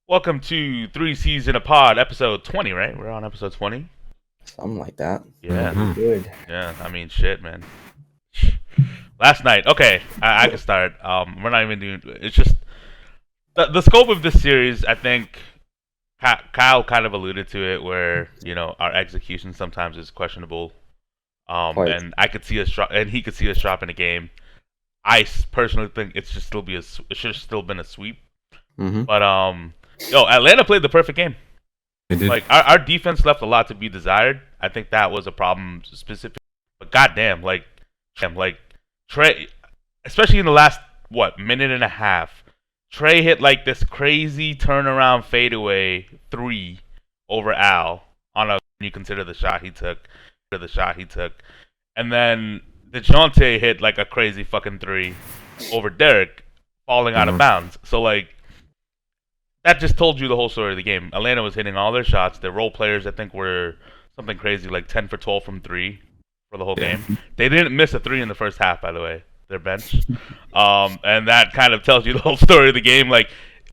Welcome to Three C's in a Pod, episode 20, right? We're on episode 20. Something like that. Yeah, Pretty good. yeah. I mean, shit, man. Last night, okay, I can start. We're not even doing. It's just the scope of this series. I think Kyle kind of alluded to it, where our execution sometimes is questionable. Quite. And I could see us drop, and he could see us dropping a game. Personally think it should still be it should have still been a sweep. Mm-hmm. But Atlanta played the perfect game. They did. Like our defense left a lot to be desired. I think that was a problem specific. But goddamn, like Trey, especially in the last minute and a half, Trey hit like this crazy turnaround fadeaway three over Al on a. When you consider the shot he took, and then DeJounte hit like a crazy fucking three over Derek, falling out of bounds. So like that just told you the whole story of the game. Atlanta was hitting all their shots. Their role players, I think, were something crazy, like 10 for 12 from three for the whole game. They didn't miss a three in the first half, by the way. Their bench, and that kind of tells you the whole story of the game. Like,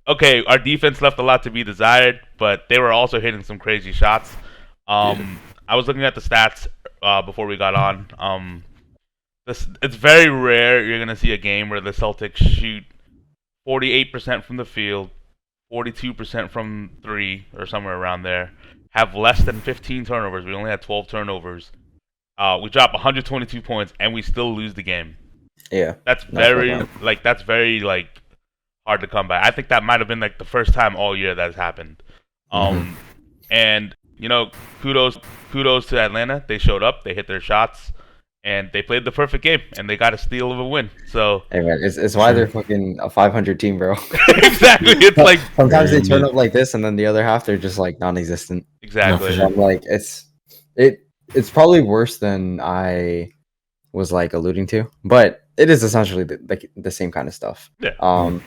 okay, our defense left a lot to be desired, but they were also hitting some crazy shots. I was looking at the stats before we got on. It's very rare you're gonna see a game where the Celtics shoot 48% from the field, 42% from three, or somewhere around there, have less than 15 turnovers. We only had 12 turnovers. We drop 122 points, and we still lose the game. Yeah. That's very hard to come by. I think that might have been like the first time all year that's happened. And kudos to Atlanta. They showed up, they hit their shots, and they played the perfect game, and they got a steal of a win. So Hey man, it's why they're fucking a 500 team, bro. exactly, it's like sometimes they turn up like this, and then the other half they're just like non-existent. exactly. So I'm like, it's probably worse than I was like alluding to, but it is essentially the same kind of stuff. Yeah.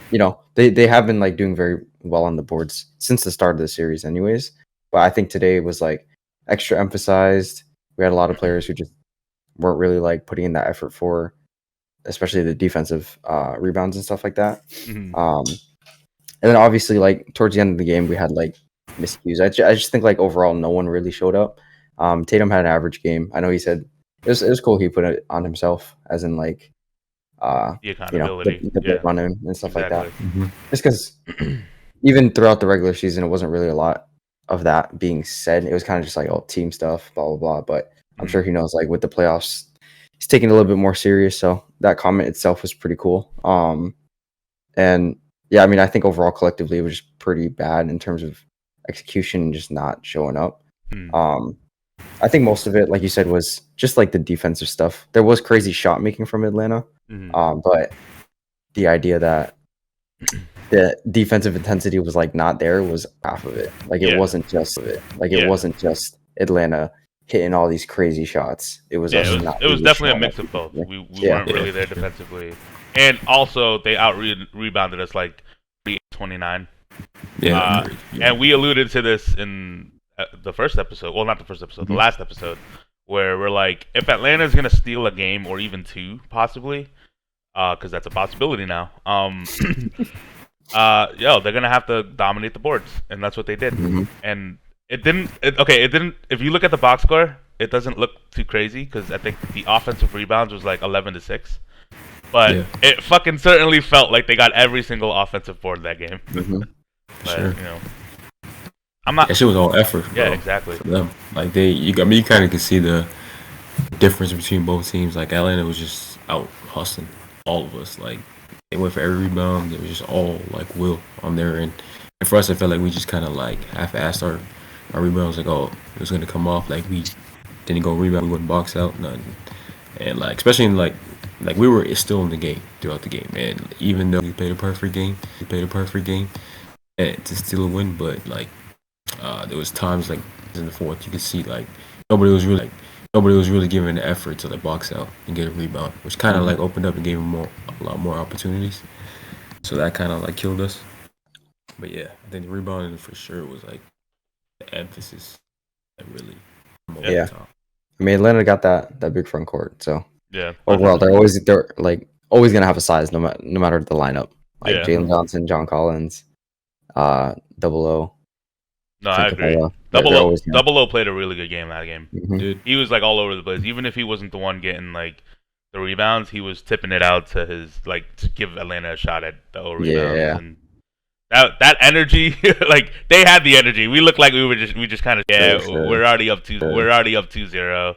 They have been like doing very well on the boards since the start of the series, anyways. But I think today was like extra emphasized. We had a lot of players who just weren't really like putting in that effort for, especially the defensive rebounds and stuff like that. Mhm. And then obviously like towards the end of the game we had like miscues. I just think like overall no one really showed up. Tatum had an average game. I know he said it was cool he put it on himself, as in like The accountability. the run in and stuff like that. Exactly. Just because even throughout the regular season it wasn't really a lot of that being said. It was kind of just like team stuff, blah blah blah. But I'm sure he knows like with the playoffs he's taking it a little bit more serious. So that comment itself was pretty cool. And yeah, I mean I think overall collectively it was just pretty bad in terms of execution and just not showing up. I think most of it, like you said, was just like the defensive stuff. There was crazy shot making from Atlanta, but the idea that the defensive intensity was like not there was half of it. Like it wasn't just it wasn't just Atlanta hitting all these crazy shots. It was it was definitely a mix of both. We weren't really there defensively, and also they rebounded us like 29. And we alluded to this in the first episode. Well, not the first episode, the last episode, where we're like, if Atlanta's gonna steal a game or even two, possibly, because that's a possibility now. They're gonna have to dominate the boards, and that's what they did. And it didn't. If you look at the box score, it doesn't look too crazy because I think the offensive rebounds was like 11-6. But it fucking certainly felt like they got every single offensive board that game. But, I'm not. That shit was all effort. Yeah, bro, exactly. For them, like you kind of can see the difference between both teams. Like Atlanta was just out hustling all of us. Like they went for every rebound. It was just all like will on their end. And for us, I felt like we just kind of like half-assed our rebounds. Like, oh, it was gonna come off. Like we didn't go rebound. We wouldn't box out nothing. And like especially in like we were still in the game throughout the game. And even though we played a perfect game, and to steal a win, but like. There was times like in the fourth you could see like nobody was really giving the effort to like box out and get a rebound, which kind of like opened up and gave them a lot more opportunities. So that kind of like killed us. But yeah, I think the rebounding for sure was like the emphasis that really. Yeah, I mean Atlanta got that big front court, so yeah. Overall, they're always gonna have a size no matter the lineup. Like Jalen Johnson, John Collins. Double O. No, I Think agree. Capella. Double They're O, always- Double O played a really good game that game. Mhm. Dude, He was like all over the place. Even if he wasn't the one getting like the rebounds, he was tipping it out to his like to give Atlanta a shot at the O rebounds. Yeah. And that energy, like they had the energy. We looked like we just kind of Sure. we're already up Sure. 2-0,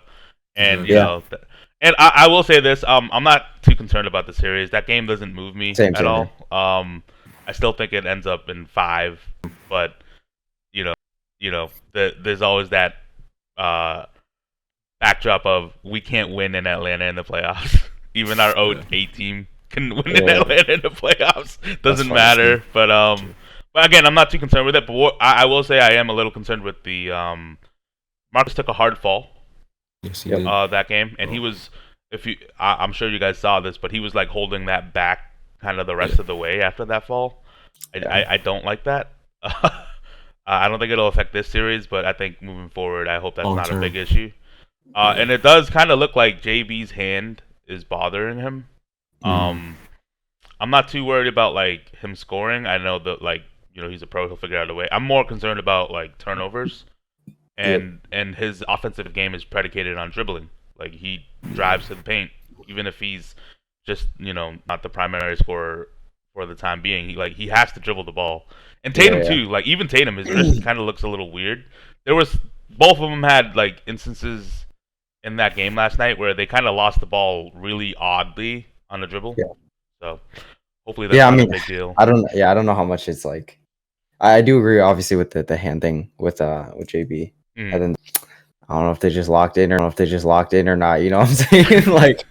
and you Yeah. know. And I will say this, I'm not too concerned about the series. That game doesn't move me Same at all. I still think it ends up in 5, but there's always that backdrop of we can't win in Atlanta in the playoffs. Even our 0-8 team can win in Yeah. Atlanta in the playoffs. Doesn't fine, matter. But again, I'm not too concerned with it. But I will say I am a little concerned with the Marcus took a hard fall yes, he Yep. did. that game, and he was I'm sure you guys saw this, but he was like holding that back kind of the rest of the way after that fall. I don't like that. I don't think it'll affect this series, but I think moving forward, I hope that's Long not a term. big issue. And it does kind of look like JB's hand is bothering him. I'm not too worried about like him scoring. I know that like he's a pro; he'll figure out a way. I'm more concerned about like turnovers, and his offensive game is predicated on dribbling. Like he drives to the paint, even if he's just not the primary scorer for the time being. He has to dribble the ball. And Tatum Yeah. too. Like even Tatum, his wrist kind of looks a little weird. Both of them had like instances in that game last night where they kind of lost the ball really oddly on the dribble. Yeah. So hopefully that's Yeah, I not mean, a big deal. I don't know how much it's like. I do agree, obviously, with the hand thing with JB. Mm. And then I don't know if they just locked in or not. You know what I'm saying? Like,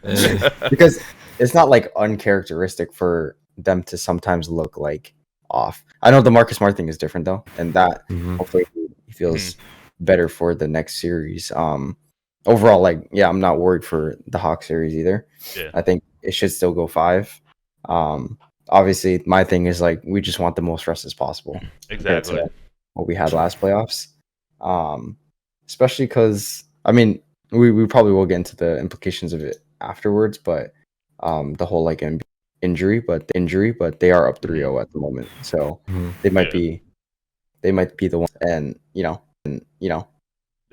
because it's not like uncharacteristic for them to sometimes look like off. I know the Marcus Smart thing is different though, and that Mhm. hopefully he feels better for the next series. Overall, like, yeah, I'm not worried for the Hawks series either. Yeah. I think it should still go 5. Obviously, my thing is like we just want the most rest as possible compared Exactly. to what we had last playoffs. Especially because I mean we probably will get into the implications of it afterwards, but the whole like injury, but they are up 3-0 at the moment, so Mhm. they might Yeah. be the one, and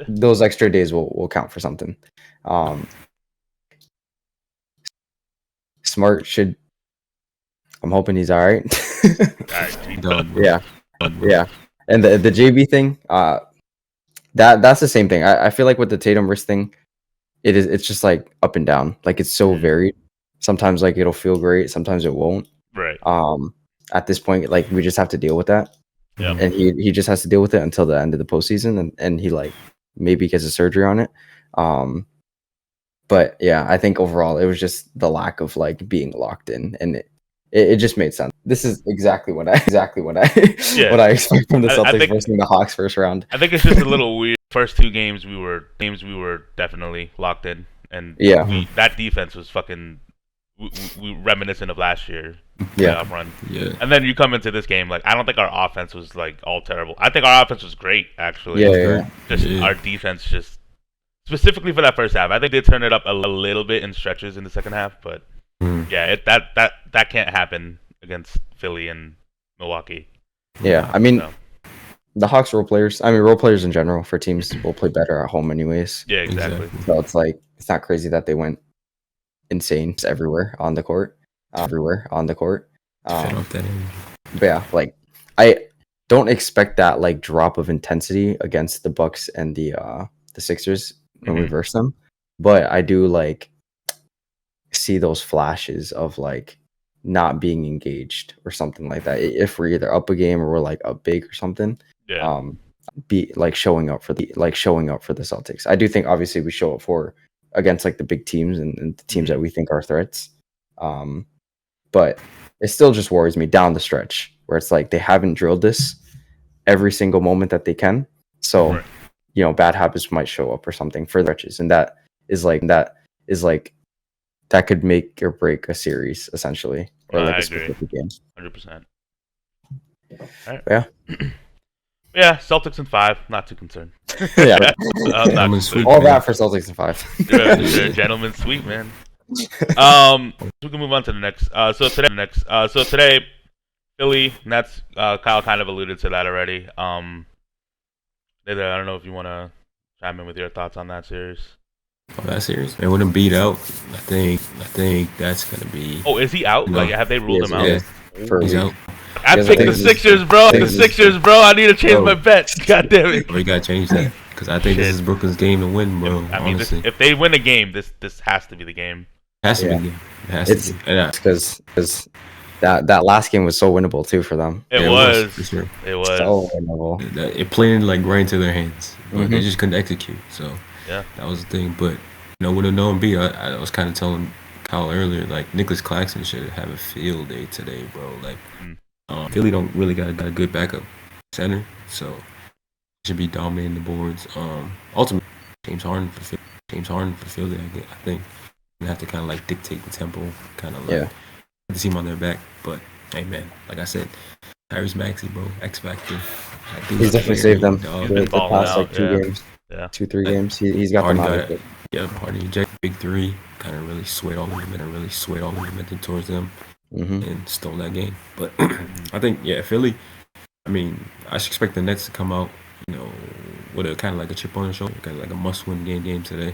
those extra days will count for something. Smart should. I'm hoping he's all right. Done. Yeah. Done, bro. Yeah, and the JB thing, that's the same thing. I feel like with the Tatum wrist thing, it's just like up and down. Like it's so varied. Sometimes like it'll feel great, sometimes it won't. Right. At this point, like we just have to deal with that. Yeah. And he just has to deal with it until the end of the postseason, and he like maybe gets a surgery on it. But yeah, I think overall it was just the lack of like being locked in, and it just made sense. This is exactly what I Yeah. what I expect from the I Celtics think- versus the Hawks first round. I think it's just a little weird. First 2 games we were definitely locked in, and Yeah. that defense was fucking we reminiscent of last year Yeah. playoff run. Yeah. And then you come into this game, like I don't think our offense was like all terrible. I think our offense was great actually. Yeah. Just Yeah. our defense, just specifically for that first half, I think they turned it up a little bit in stretches in the second half, but Mhm. yeah, that can't happen against Philly and Milwaukee. Yeah. I mean, So, the Hawks role players in general for teams will play better at home anyways. yeah, exactly. So it's like it's not crazy that they went insane everywhere on the court. Fed off that energy. But yeah, like I don't expect that like drop of intensity against the Bucks and the Sixers when we Mhm. verse them. But I do like see those flashes of like not being engaged or something like that. If we're either up a game or we're like up big or something. Yeah. Be like showing up for the Celtics. I do think obviously we show up for against like the big teams and the teams that we think are threats. But it still just worries me down the stretch where it's like they haven't drilled this every single moment that they can. So, Right. bad habits might show up or something for the stretches, and that could make or break a series essentially, or No, like I a agree. specific game. 100%. All right. Yeah. Yeah, Celtics in 5. Not too concerned. Yeah, I'm not Gentlemen's concerned. sweep. all that for Celtics in 5. They're gentlemen sweet, man. We can move on to the next. So today Philly, Nets. Kyle kind of alluded to that already. I don't know if you want to chime in with your thoughts on that series. Oh, that series, man, with him beat out, I think that's gonna be. Oh, is he out? No. Like, have they ruled him out? Yeah, For a he's week. out. I Yes, I picked think the he's- Sixers, bro. I The think he's- Sixers, bro. I need to change Bro. my bet. God damn it. We gotta change that because I think this Shit. is Brooklyn's game to win, bro. I mean, honestly, if they win a game, this has to be the game. has to Yeah. be. It has It's- to be. And because that last game was so winnable too for them. It yeah, was. for sure. It was. So winnable. It played like right into their hands, but they Mhm. just couldn't execute. So Yeah. that was the thing. But with a known B, I was kind of telling Kyle earlier, like Nicholas Claxton should have a field day today, bro. Like Philly don't really got a good backup center, so should be dominating the boards. Ultimately, James Harden for field day. I think you have to kind of like dictate the tempo, kind of like Yeah. put the team on their back. But hey, man, like I said, Tyrese Maxey, bro, X Factor. He's definitely saved them Dog. the balling past like out, 2 yeah. games. Yeah. 2-3 games. He's got them Harden out of it. Yeah, Harden ejected big three, kind of really swayed all the momentum towards them Mm-hmm. and stole that game. But I think, Philly, I mean, I should expect the Nets to come out, with a kind of like a chip on their shoulder, kind of like a must-win game today.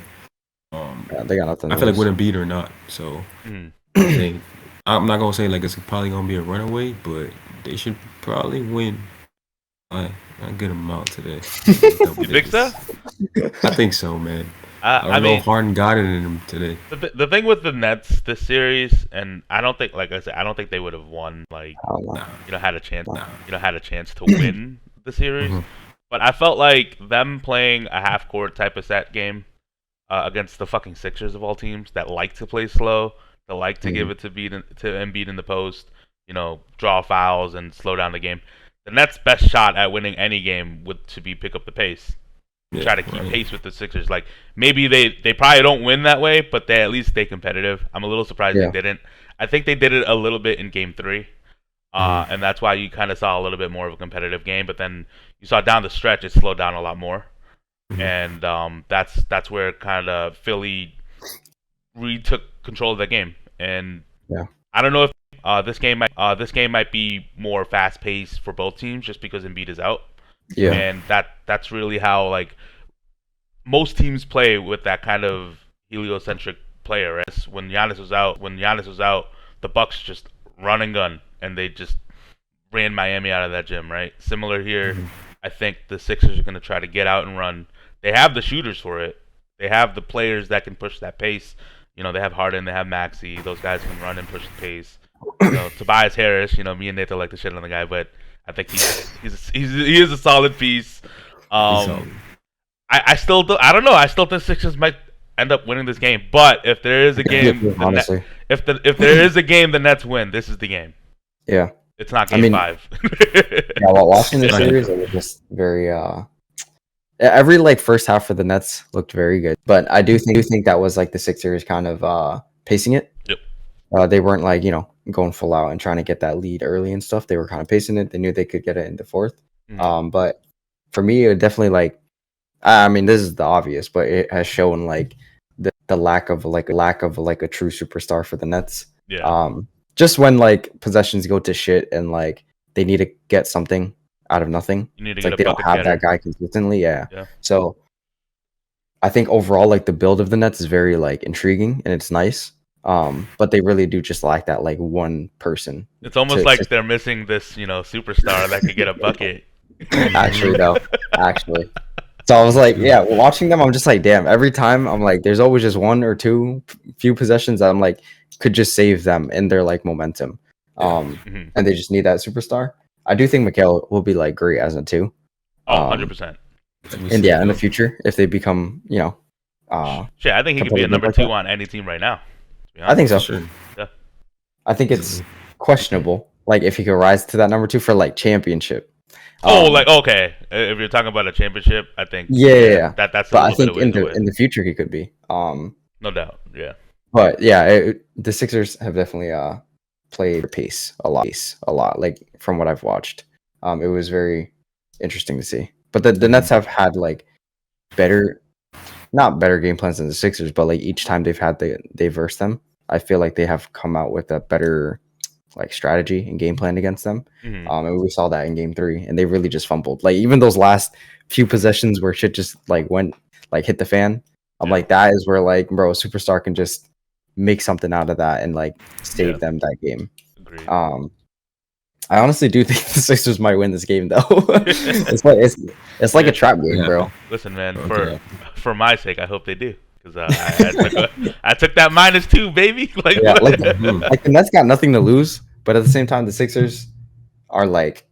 Yeah, they got nothing. I to feel like lose. with Embiid or not, so Mhm. I think I'm not gonna say like it's probably gonna be a runaway, but they should probably win by a good amount today. You think so? I think so, man. I don't I know mean, if Harden got it in him today. the thing with the Nets this series, and I don't think, like I said, I don't think they would have won. Like, I don't know. Nah. had a chance. Nah. Had a chance to win the series. Mhm. But I felt like them playing a half court type of set game against the fucking Sixers of all teams that like to play slow, that like to give it to Embiid in the post, draw fouls and slow down the game. The Nets' best shot at winning any game would to be pick up the pace. Yeah, Try to keep right. pace with the Sixers. Like, maybe they probably don't win that way, but they at least stay competitive. I'm a little surprised Yeah. they didn't. I think they did it a little bit in Game 3, and that's why you kind of saw a little bit more of a competitive game. But then you saw down the stretch it slowed down a lot more, and that's where kind of Philly retook control of the game. And Yeah. I don't know if this game might be more fast paced for both teams just because Embiid is out. Yeah. And that's really how like most teams play with that kind of heliocentric player. Right? When Giannis was out, the Bucks just run and gun, and they just ran Miami out of that gym. Right? Similar here. I think the Sixers are going to try to get out and run. They have the shooters for it. They have the players that can push that pace. They have Harden, they have Maxey. Those guys can run and push the pace. Tobias Harris. Me and Nathan like to shit on the guy, but I think he is a solid piece. I still I don't know. I still think Sixers might end up winning this game. But if there is a game, honestly. if there is a game the Nets win, this is the game. Yeah. It's not game mean- 5. Yeah, while watching this Right. series, it was just very every like first half for the Nets looked very good. But I do think that was like the Sixers kind of pacing it. Yep. They weren't like, going full out and trying to get that lead early and stuff. They were kind of pacing it. They knew they could get it in the fourth. Mhm. But for me, it definitely like, I mean, this is the obvious, but it has shown like the lack of a true superstar for the Nets. Yeah. Just when like possessions go to shit and like they need to get something out of nothing. You need to It's get like a they don't bucket have getter. that guy consistently. Yeah. Yeah. So I think overall, like the build of the Nets is very like intriguing and it's nice. But they really do just lack that like one person. It's almost to- like to- they're missing this, superstar that could get a bucket. Actually, though, actually. So I was like, yeah, watching them, I'm just like, damn. Every time, I'm like, there's always just one or two few possessions that I'm like could just save them in their like momentum. Mhm. And they just need that superstar. I do think Mikhail will be like great as a 2. Oh, Um, 100%. And yeah, in the future, if they become, Shit, I think he could be a competitive number like 2 that. on any team right now. to be I think so. honest. Sure. I think it's questionable, like if he could rise to that number 2 for like championship. Okay. If you're talking about a championship, I think. Yeah. That's. But a I little think bit of ways away. in the future he could be. No doubt. Yeah. But yeah, the Sixers have definitely played their pace a lot. Like from what I've watched, it was very interesting to see. But the Nets have had like not better game plans than the Sixers, but like each time they've versed them, I feel like they have come out with a better like strategy and game plan against them. Mhm. And we saw that in game 3, and they really just fumbled. Like even those last few possessions where shit just like went like hit the fan. I'm Yeah. like, that is where like bro, superstar can just make something out of that and like save Yeah. them that game. Agreed. I honestly do think the Sixers might win this game though. it's like a trap game, Yeah. bro. Listen, man, Okay. for my sake, I hope they do. Because I took that -2, baby. Like, Yeah, like, Mhm. like the Nets got nothing to lose, but at the same time, the Sixers are like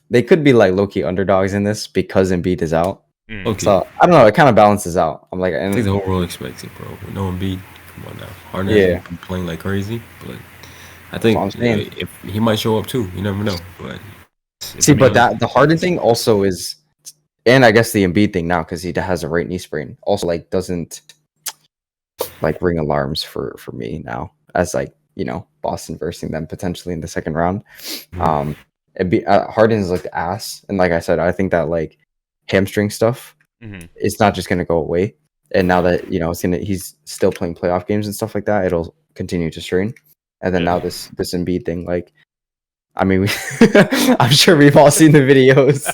they could be like low key underdogs in this because Embiid is out. Mm. Okay. So I don't know. It kind of balances out. I'm like, I think and the whole world expects it, bro. With no Embiid, come on now. Harden Yeah. hasn't been playing like crazy, but I think That's what I'm saying. if he might show up too. You never know. But see, but that the Harden thing also is, and I guess the Embiid thing now because he has a right knee sprain also like doesn't like ring alarms for me now as like Boston versing them potentially in the second round. Mhm. Harden is like the ass, and like I said, I think that like hamstring stuff Mhm. it's not just gonna go away. And now that he's still playing playoff games and stuff like that, it'll continue to strain. And then Yeah. now this Embiid thing, like, I mean, I'm sure we've all seen the videos,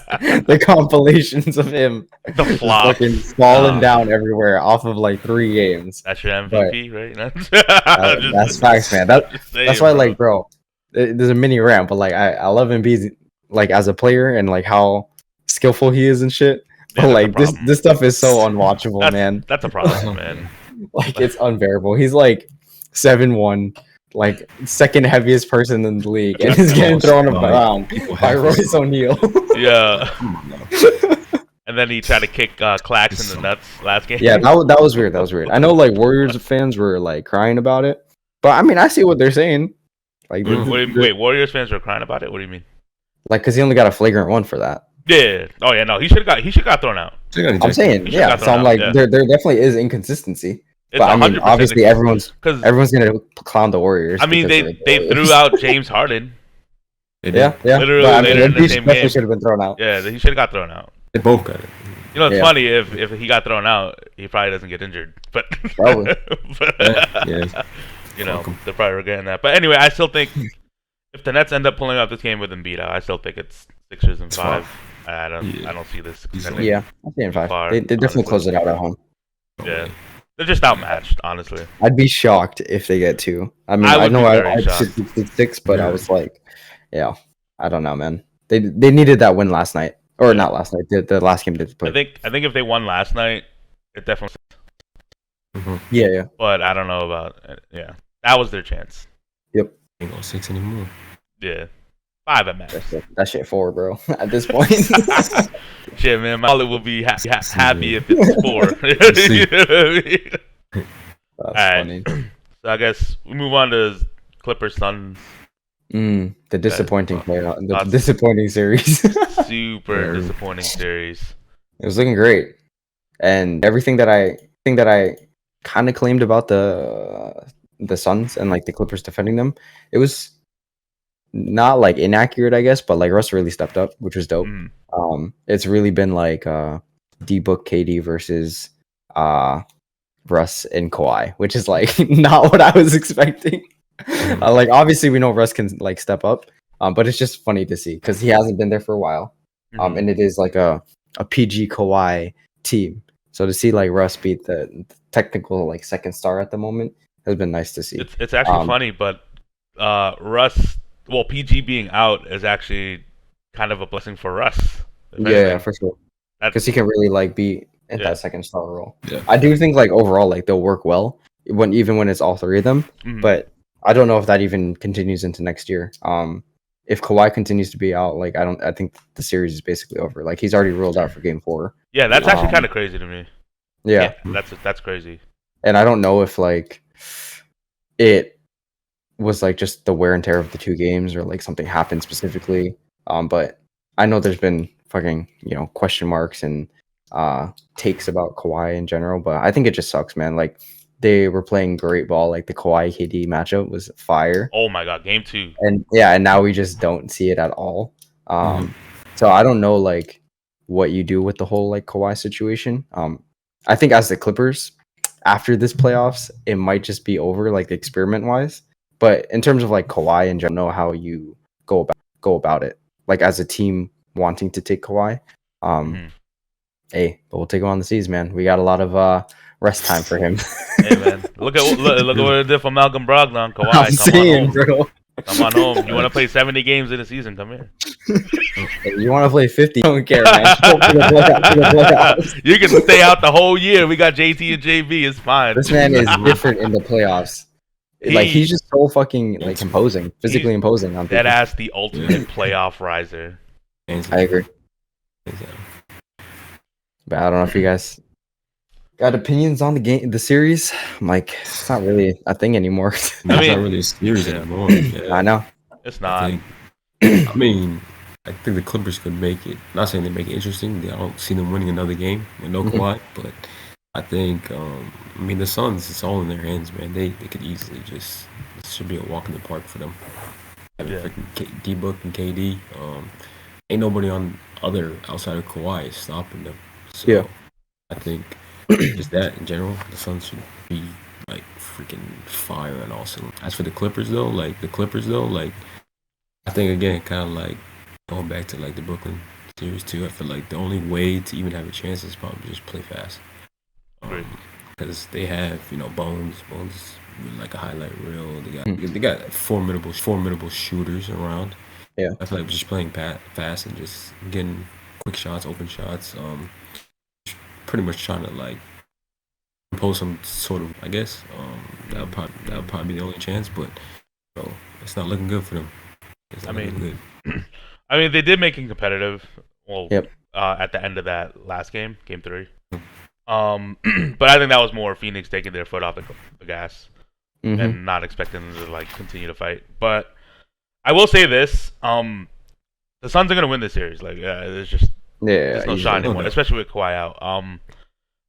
the compilations of him The just flop. fucking falling Ah. down everywhere off of like 3 games. That's your MVP, right? That's facts, man. That's why, like, bro, there's a mini rant, but like, I love Embiid like as a player and like how skillful he is and shit. But like this stuff is so unwatchable, man. That's a problem, man. Like it's unbearable. He's like 7'1", like second heaviest person in the league, and he's getting thrown around People by have Royce O'Neal. Yeah. Come on now. And then he tried to kick Clax in the nuts last game. Yeah, that was weird. That was weird. I know like Warriors fans were like crying about it, but I mean I see what they're saying. Like, Wait, Warriors fans were crying about it? What do you mean? like because he only got a flagrant 1 for that. Yeah. Oh yeah, no, he should have got thrown out. I'm saying, He should've yeah. got So thrown I'm out, like, yeah. there definitely is inconsistency. It's But I mean, 100% obviously, everyone's gonna clown the Warriors. I mean, because they they're the threw Warriors. out James Harden. They Yeah, did. yeah. Literally But, I later mean, in the Embiid same definitely game. should have been thrown out. Yeah, he should have got thrown out. They both got it. You know, it's Yeah. funny if he got thrown out, he probably doesn't get injured. But, Probably. Yeah. you know, Fuck 'em. they're probably regretting that. But anyway, I still think if the Nets end up pulling out this game with Embiid out, I still think it's Sixers and It's 5. fine. I don't Yeah. see this. He's extending. Yeah, I'm saying 5. Far, They definitely honestly. close it out at home. Yeah. They're just outmatched, honestly. I'd be shocked if they get 2. I mean, I I would know be I very shocked. said 6, but I Yeah. was like, yeah, I don't know, man. They needed that win last night, or Yeah. not last night. The last game they play. I think if they won last night, it definitely. Yeah. But I don't know about. Yeah, that was their chance. Ain't gonna 6 anymore. Yeah, 5 at max. That shit 4, bro. At this point. Shit, man, my wallet will be happy if it's 4. see. You know what I mean? That's Alright. funny. So I guess we move on to Clippers Suns. The disappointing playoff, the That's- disappointing series. Super Very. disappointing series. It was looking great, and everything that I kind of claimed about the Suns and like the Clippers defending them, it was not like inaccurate, I guess, but like Russ really stepped up, which was dope. Mm. It's really been like D-Book KD versus Russ and Kawhi, which is like not what I was expecting. Like obviously we know Russ can like step up, but it's just funny to see because he hasn't been there for a while. Mhm. And it is like a PG Kawhi team. So to see like Russ beat the technical like second star at the moment has been nice to see. It's actually funny, but Russ, well, PG being out is actually kind of a blessing for Russ. if Yeah, anything. for sure. That's- Because he can really like be in Yeah. that second star role. Yeah. I do think like overall like they'll work well even when it's all 3 of them. Mhm. But I don't know if that even continues into next year. If Kawhi continues to be out, like I think the series is basically over. Like he's already ruled out for Game 4. Yeah, that's actually Um, kind of crazy to me. Yeah. That's crazy. And I don't know if like it was like just the wear and tear of the 2 games or like something happened specifically. But I know there's been fucking question marks and takes about Kawhi in general. But I think it just sucks, man. Like they were playing great ball. Like the Kawhi KD matchup was fire. Oh my god, game 2. And yeah, and now we just don't see it at all. So I don't know like what you do with the whole like Kawhi situation. I think as the Clippers after this playoffs, it might just be over like experiment wise But in terms of like Kawhi and know how you go about it, like as a team wanting to take Kawhi. Hey, but we'll take him on the seas, man. We got a lot of rest time for him. Hey man, look at what it did for Malcolm Brogdon. Kawhi, I'm saying, on home, bro. Come on home. You want to play 70 games in a season? Come here. Hey, you want to play 50? I don't care, man. You can stay out the whole year. We got JT and JB. It's fine. This man is different in the playoffs. He's just so fucking like imposing, physically imposing on people. That ass the ultimate playoff riser. I agree. But I don't know if you guys got opinions on the series. I'm like, it's not really a thing anymore. It's not really a series anymore. Yeah. I know. It's not. I mean, I think the Clippers could make it. Not saying they make it interesting. I don't see them winning another game with no Kawhi, but I think, the Suns, it's all in their hands, man. They could easily just, it should be a walk in the park for them. Having freaking D-Book and KD. Ain't nobody outside of Kawhi is stopping them. So I think just that in general, the Suns should be like freaking fire and awesome. As for the Clippers though, I think again, kind of like going back to like the Brooklyn series too. I feel like the only way to even have a chance is probably just play fast. Because they have, Bones with like a highlight reel. They got formidable shooters around. Yeah, I feel like just playing fast and just getting quick shots, open shots. Pretty much trying to like impose some sort of, I guess. That'll probably be the only chance, but it's not looking good for them. Good. They did make it competitive. Well, at the end of that last game 3. But I think that was more Phoenix taking their foot off the gas and not expecting them to like continue to fight. But I will say this: the Suns are gonna win this series. Like, there's no shot anymore, especially with Kawhi out.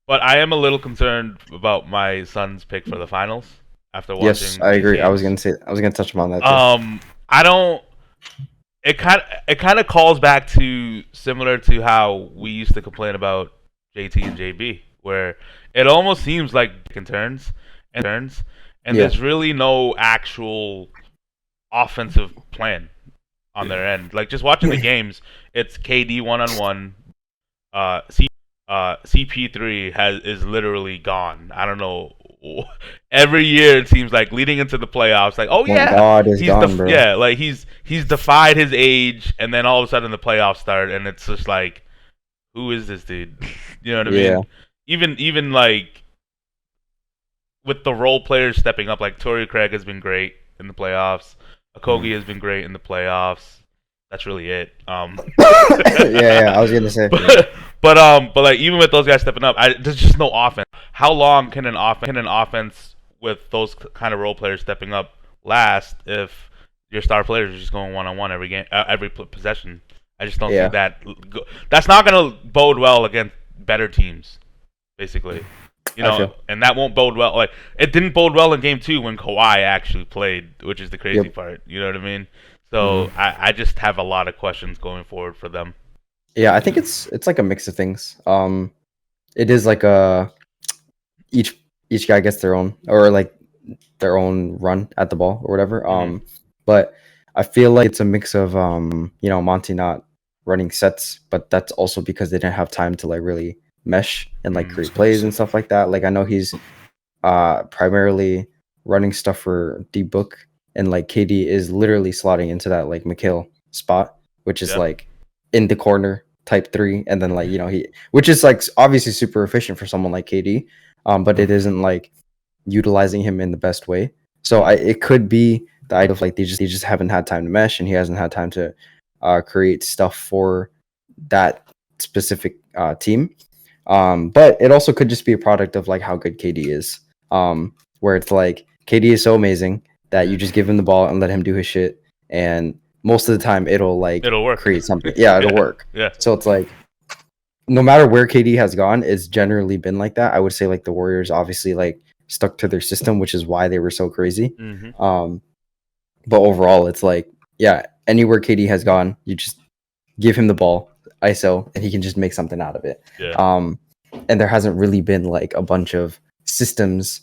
But I am a little concerned about my Suns pick for the finals after watching. Yes, I agree. Games. I was gonna touch upon that. Too. I don't. It kind of calls back to similar to how we used to complain about JT and JB, where it almost seems like it turns, and there's really no actual offensive plan on their end. Like just watching the games, it's KD 1-on-1. CP3 is literally gone. I don't know. Every year it seems like leading into the playoffs, like God is gone, bro. Yeah, like he's defied his age, and then all of a sudden the playoffs start, and it's just like, who is this dude? You know what I mean? Even like with the role players stepping up, like Torrey Craig has been great in the playoffs. Okogie has been great in the playoffs. That's really it. I was gonna say. But like even with those guys stepping up, there's just no offense. How long can an offense with those kind of role players stepping up last if your star players are just going 1-on-1 every game, every possession? I just don't see that. That's not gonna bode well against better teams, basically. And that won't bode well. Like it didn't bode well in Game 2 when Kawhi actually played, which is the crazy part. You know what I mean? So I just have a lot of questions going forward for them. Yeah, I think it's like a mix of things. It is like each guy gets their own run at the ball or whatever. But I feel like it's a mix of Monty not running sets, but that's also because they didn't have time to like really mesh and like create plays and stuff like that. Like I know he's primarily running stuff for D-Book, and like KD is literally slotting into that like McHale spot, which is like in the corner type 3, and then like which is like obviously super efficient for someone like KD, but it isn't like utilizing him in the best way. So it could be the idea of like they just haven't had time to mesh, and he hasn't had time to create stuff for that specific team. But it also could just be a product of like how good KD is, where it's like KD is so amazing that you just give him the ball and let him do his shit, and most of the time it'll work. Create something. It'll work. Yeah. So it's like no matter where KD has gone, it's generally been like that. I would say like the Warriors obviously like stuck to their system, which is why they were so crazy. But overall, it's like anywhere KD has gone, you just give him the ball, ISO, and he can just make something out of it. And there hasn't really been like a bunch of systems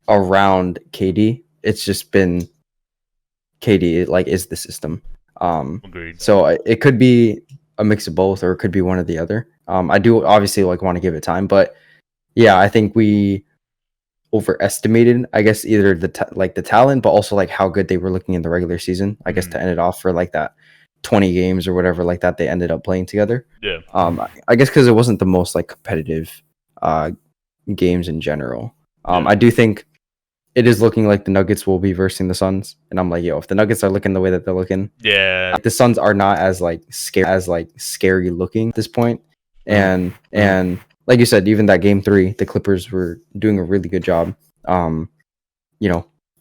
around KD it's just been KD like is the system. Agreed. So it could be a mix of both, or it could be one or the other. I do obviously like want to give it time, but yeah, I think we overestimated, I guess, either the talent, but also like how good they were looking in the regular season. I guess to end it off for like that 20 games or whatever like that they ended up playing together. Yeah. I guess because it wasn't the most like competitive games in general. I do think it is looking like the Nuggets will be versing the Suns, and I'm like, yo, if the Nuggets are looking the way that they're looking, yeah, the Suns are not as scary looking at this point. And like you said, even that game 3, the Clippers were doing a really good job,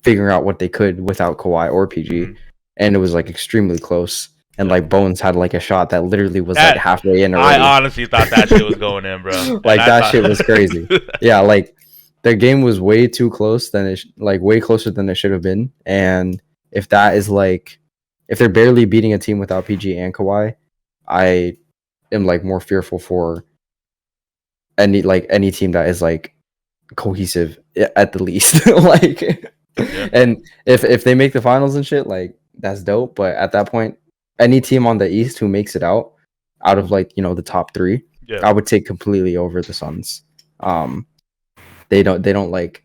figuring out what they could without Kawhi or PG, and it was like extremely close. And like Bones had like a shot that literally was like halfway in already. I honestly thought that shit was going in, bro. Like that shit was crazy. Yeah, like their game was way too close way closer than it should have been. And if that is like, if they're barely beating a team without PG and Kawhi, I am like more fearful for any team that is like cohesive at the least. And if they make the finals and shit, like that's dope. But at that point, any team on the East who makes it out of like, the top 3, I would take completely over the Suns. They don't like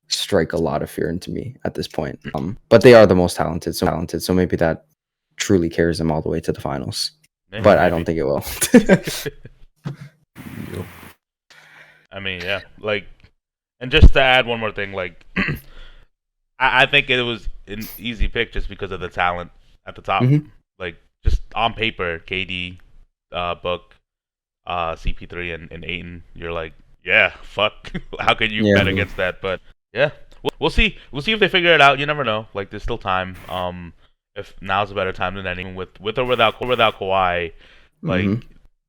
strike a lot of fear into me at this point. But they are the most talented, so maybe that truly carries them all the way to the finals. But I don't think it will. I mean, yeah, like, and just to add one more thing, like, I think it was an easy pick just because of the talent at the top. Mm-hmm. Like, just on paper, KD, Book, CP3, and Ayton, you're like, yeah, fuck. How can you bet against that? But yeah, we'll see. We'll see if they figure it out. You never know. Like, there's still time. If now's a better time than any, with or without Kawhi, like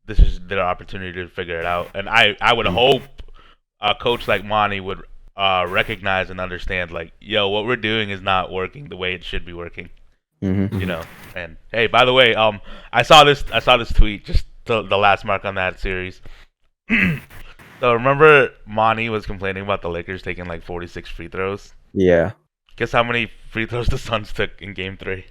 this is their opportunity to figure it out. And I would hope a coach like Monty would recognize and understand, like, yo, what we're doing is not working the way it should be working. And hey, by the way, I saw this tweet, just the last mark on that series. So remember Monty was complaining about the Lakers taking like 46 free throws? Yeah. Guess how many free throws the Suns took in game 3?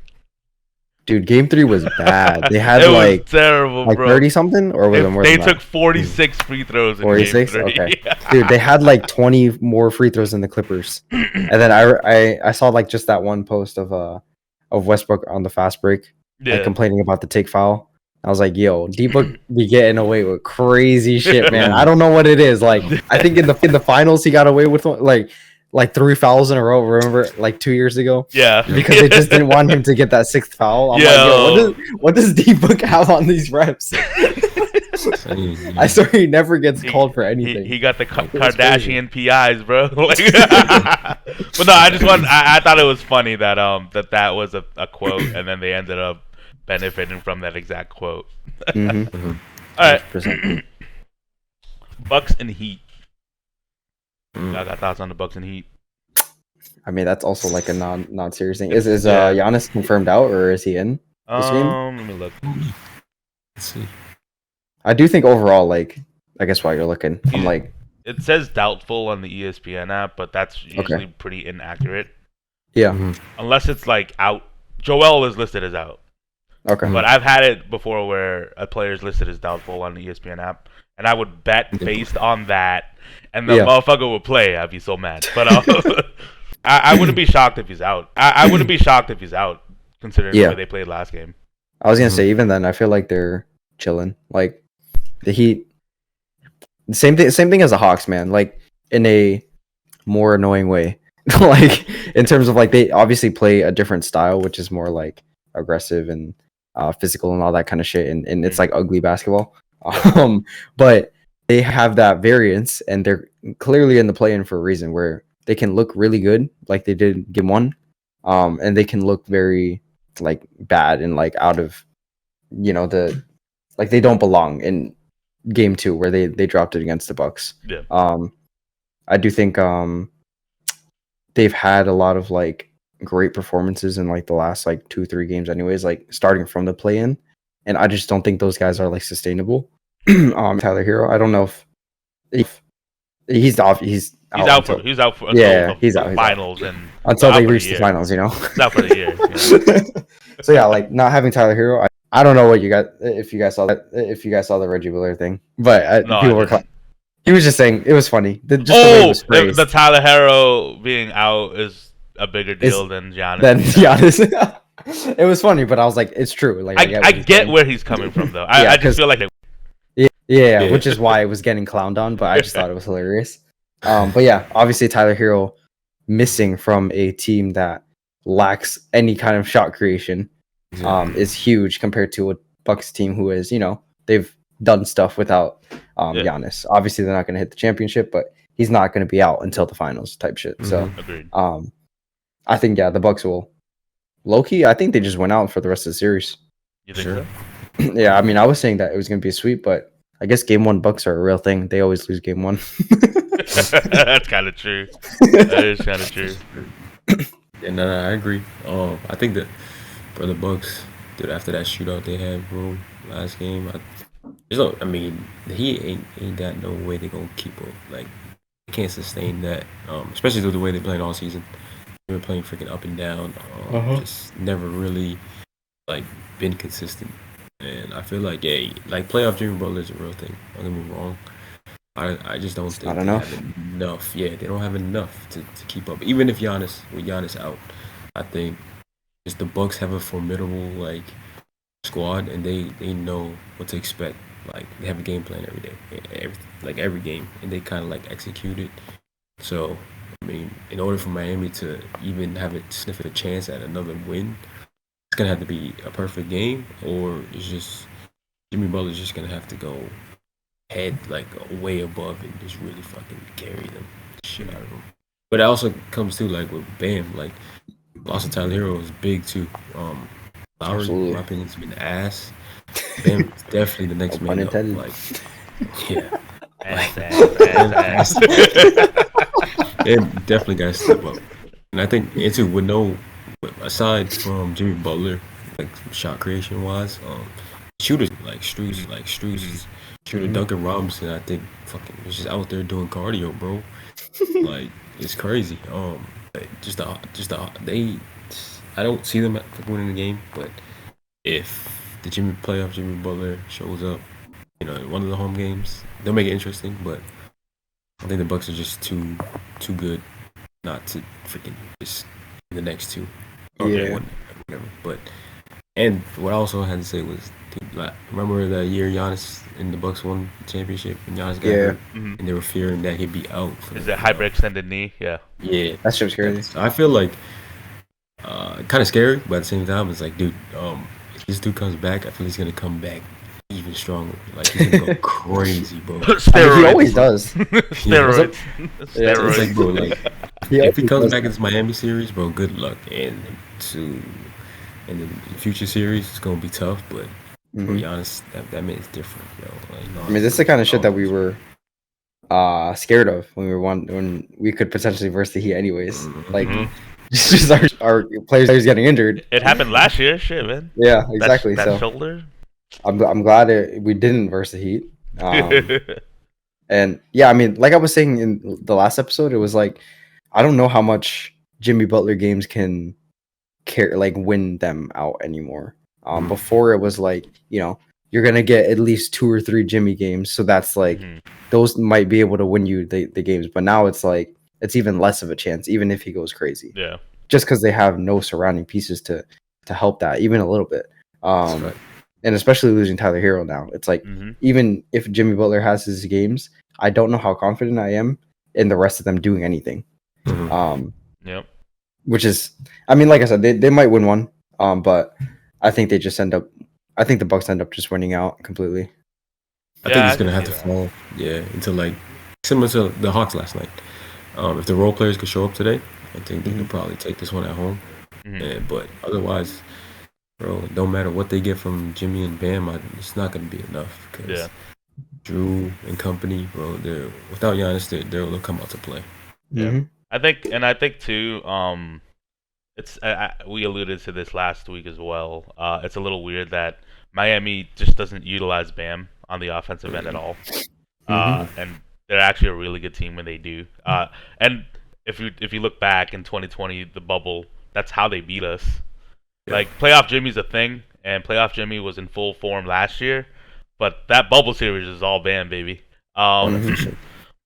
Dude, game 3 was bad. They had was terrible, like bro. 30 something, or was it more they than took that? 46 free throws in 46? game 3. Okay. Dude, they had like 20 more free throws than the Clippers. And then I saw like just that one post of Westbrook on the fast break, like complaining about the take foul. I was like, yo, D-Book be getting away with crazy shit, man. I don't know what it is. Like, I think in the finals he got away with like 3 fouls in a row. Remember, like 2 years ago? Yeah. Because they just didn't want him to get that 6th foul. I'm like, yo, what does D-Book have on these reps? I swear he never gets called for anything. He got the Kardashian PIs, bro. But no, I thought it was funny that that was a quote, and then they ended up benefiting from that exact quote. All right. Bucks and Heat. I got thoughts on the Bucks and Heat. I mean, that's also like a non-serious thing. Is Giannis confirmed out, or is he in this game? Let me look. Let's see. I do think overall, like, I guess while you're looking, I'm like, it says doubtful on the ESPN app, but that's usually pretty inaccurate. Yeah. Unless it's like out. Joel is listed as out. Okay. But I've had it before where a player is listed as doubtful on the ESPN app, and I would bet based on that, and the motherfucker would play. I'd be so mad. But I wouldn't be shocked if he's out. I wouldn't be shocked if he's out, considering the way they played last game. I was gonna say, even then, I feel like they're chilling. Like the Heat, same thing as the Hawks, man. Like in a more annoying way. Like in terms of like they obviously play a different style, which is more like aggressive and physical and all that kind of shit, and it's like ugly basketball. But they have that variance, and they're clearly in the play-in for a reason, where they can look really good, like they did game 1, and they can look very like bad and like out of, the like they don't belong in game 2 where they dropped it against the Bucks. Yeah. I do think they've had a lot of like great performances in like the last like 2-3 games anyways, like starting from the play-in, and I just don't think those guys are like sustainable. Tyler Hero, I don't know if he's out for he's out for finals and until Out they for reach the year. finals, you know. It's out for the year. Yeah. So yeah, like not having Tyler Hero, I don't know what you got if you guys saw that if you guys saw the Reggie Miller thing, but No, people I were. didn't. He was just saying it was funny. Just the way it was phrased. The Tyler Hero being out is a bigger deal than Giannis. Then Giannis. It was funny, but I was like, it's true. Like I get where he's coming from, though. I just feel like yeah, which is why it was getting clowned on. But I just thought it was hilarious. But yeah, obviously Tyler Hero missing from a team that lacks any kind of shot creation is huge compared to a Bucks team who is, they've done stuff without Giannis. Obviously, they're not going to hit the championship, but he's not going to be out until the finals type shit. So, agreed. I think the Bucks will. Low-key, I think they just went out for the rest of the series. You think so? Yeah, I mean, I was saying that it was going to be a sweep, but I guess Game 1 Bucks are a real thing. They always lose Game 1. That's kind of true. That is kind of true. Yeah, no, I agree. I think that for the Bucks, dude, after that shootout they had, bro, last game, I mean, he ain't got no way they gonna keep up. Like, they can't sustain that. Especially with the way they playing all season. They were playing freaking up and down. Just never really like been consistent. And I feel like, yeah, like playoff Jimmy Butler is a real thing. Don't get me wrong. I just don't think they have enough. Yeah, they don't have enough to keep up. Even if Giannis out, I think just the Bucks have a formidable like squad, and they know what to expect. Like they have a game plan every day, every game, and they kind of like execute it. So I mean, in order for Miami to even have a sniff of a chance at another win, it's gonna have to be a perfect game, or it's just Jimmy Butler's just gonna have to go head like way above and just really fucking carry them shit out of them. But it also comes to like with Bam, like loss of Tyler Hero is big too. Lowry, in my opinion, has been ass. Bam is definitely the next man up. Like, yeah, ass. And definitely got to step up. And I think too, with no, aside from Jimmy Butler, like shot creation wise, shooters like Struz, shooter Duncan Robinson, I think fucking was just out there doing cardio, bro. Like it's crazy. I don't see them winning the game, but if the Jimmy Butler shows up, in one of the home games, they'll make it interesting. But I think the Bucks are just too good not to freaking just the next two. Whatever. But and what I also had to say was, like, remember that year Giannis and the Bucks won the championship and Giannis got hurt, and they were fearing that he'd be out. Is that hyperextended knee? Yeah. Yeah, that shit's crazy. I feel like kind of scary, but at the same time, it's like, dude, if this dude comes back, I feel he's gonna come back even stronger. Like he's gonna go crazy, bro. He always does. Steroids. Steroids. It's like, bro, like if he comes back in this Miami series, bro, good luck. And the future series, it's gonna be tough, but to be honest, that man's different, yo. Like, I mean, this is the kind of shit that we were scared of when we could potentially verse the Heat anyways. Like just our players getting injured. It happened last year, shit, man. Yeah, exactly. That so shoulder. I'm glad we didn't verse the Heat. And yeah, I mean, like I was saying in the last episode, it was like I don't know how much Jimmy Butler games can win them out anymore. Before it was like, you're gonna get at least 2 or 3 Jimmy games, so that's like those might be able to win you the games. But now it's like it's even less of a chance, even if he goes crazy. Yeah, just because they have no surrounding pieces to help that even a little bit. Right. And especially losing Tyler Hero now, it's like even if Jimmy Butler has his games, I don't know how confident I am in the rest of them doing anything. Yep. Which is, I mean, like I said, they might win one, but I think they just end up. I think the Bucks end up just winning out completely. I think it's gonna have to fall, into like similar to the Hawks last night. If the role players could show up today, I think they could probably take this one at home. But otherwise, bro, it don't matter what they get from Jimmy and Bam, it's not gonna be enough. Cause Drew and company, bro, without Giannis, they'll come out to play. Yeah. I think too. It's we alluded to this last week as well. It's a little weird that Miami just doesn't utilize Bam on the offensive end at all. And they're actually a really good team when they do. And if you look back in 2020, the bubble, that's how they beat us. Yeah. Like playoff Jimmy's a thing, and playoff Jimmy was in full form last year, but that bubble series is all Bam, baby. Mhm.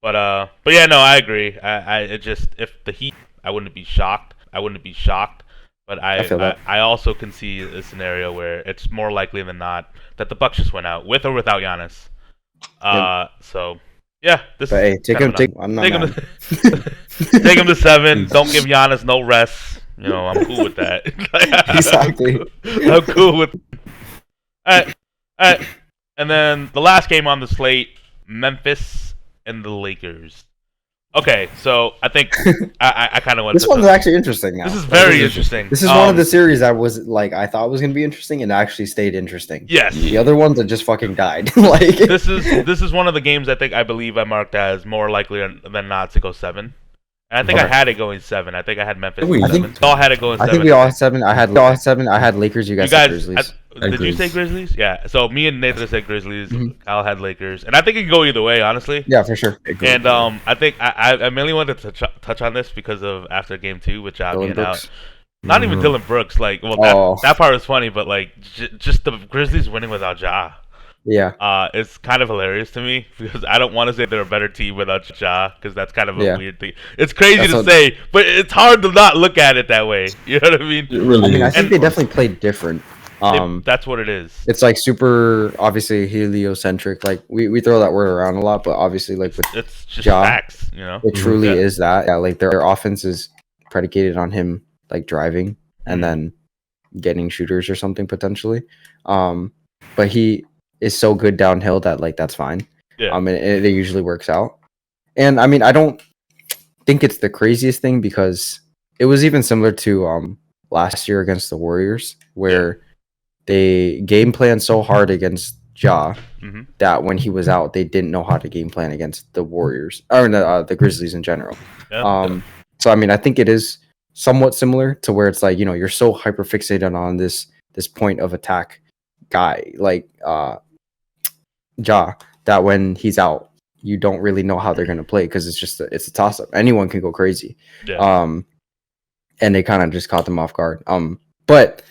But yeah, no, I agree. I it just if the Heat, I wouldn't be shocked. I wouldn't be shocked. But I feel that. I also can see a scenario where it's more likely than not that the Bucks just went out with or without Giannis. So yeah, this But is hey, take kind him. of Take. I'm not take him mad. to, take him to 7. Don't give Giannis no rest. You know, I'm cool with that. Exactly. I'm cool with. All right, all right. And then the last game on the slate, Memphis and the Lakers. Okay, so I think I kind of want This to. one's actually interesting now. This is very interesting. This is one of the series that was like I thought was gonna be interesting and actually stayed interesting. Yes. The other ones that just fucking died. Like This is one of the games I believe I marked as more likely than not to go 7. And I think I Okay. had it going 7. I think I had Memphis. Wait, in I 7. think- We all had it going I 7. think we all had 7. I had 7. I had Lakers. You You guys, said guys, Grizzlies. did you say Grizzlies. Grizzlies? Yeah. So me and Nathan said Grizzlies. Mhm. Kyle had Lakers, and I think it can go either way, honestly. Yeah, for sure. And I think I mainly wanted to touch on this because of after game 2 with Ja Dylan being out. Brooks. Not even Mhm. Dylan Brooks. Like, well, Oh. that part was funny, but like, just the Grizzlies winning without Ja. Yeah. It's kind of hilarious to me because I don't want to say they're a better team without Ja because that's kind of a Yeah. weird thing. It's crazy That's to what- say, but it's hard to not look at it that way. You know what I mean? It really I mean, I is. think they definitely played different. That's what it is. It's like super obviously heliocentric. Like we throw that word around a lot, but obviously like with It's just Ja, facts, you know. it truly Yeah. is that. Yeah, like their offense is predicated on him like driving and Mhm. then getting shooters or something potentially. But he is so good downhill that like that's fine. Yeah. And it usually works out. And I mean, I don't think it's the craziest thing because it was even similar to last year against the Warriors where they game planned so hard against Ja Mhm. that when he was out, they didn't know how to game plan against the Warriors or the Grizzlies in general. Yeah. So I mean, I think it is somewhat similar to where it's like, you know, you're so hyper fixated on this point of attack guy like Ja that when he's out, you don't really know how they're gonna play because it's a toss up. Anyone can go crazy. Yeah. And they kind of just caught them off guard. But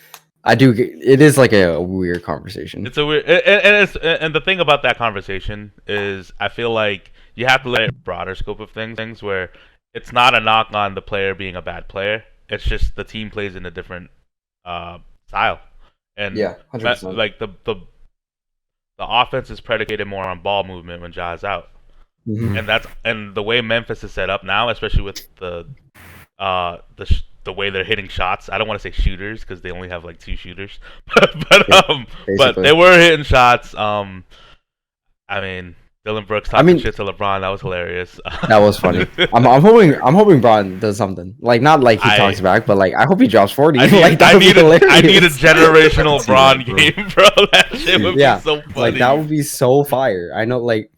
it is like a weird conversation. It's a weird, and the thing about that conversation is, I feel like you have to look at a broader scope of things where it's not a knock on the player being a bad player. It's just the team plays in a different style, and Yeah, 100%. like the offense is predicated more on ball movement when Ja's out, Mhm. and the way Memphis is set up now, especially with the way they're hitting shots. I don't want to say shooters because they only have like 2 shooters, but Basically. they were hitting shots. I mean, Dylan Brooks talking shit to LeBron, that was hilarious. That was funny. I'm hoping Bron does something. Like not like he talks back, but like I hope he drops 40. I need, like that I would be need a hilarious. generational See Bron that, bro. game, bro. That shit would Yeah, be so funny. Like that would be so fire. I know like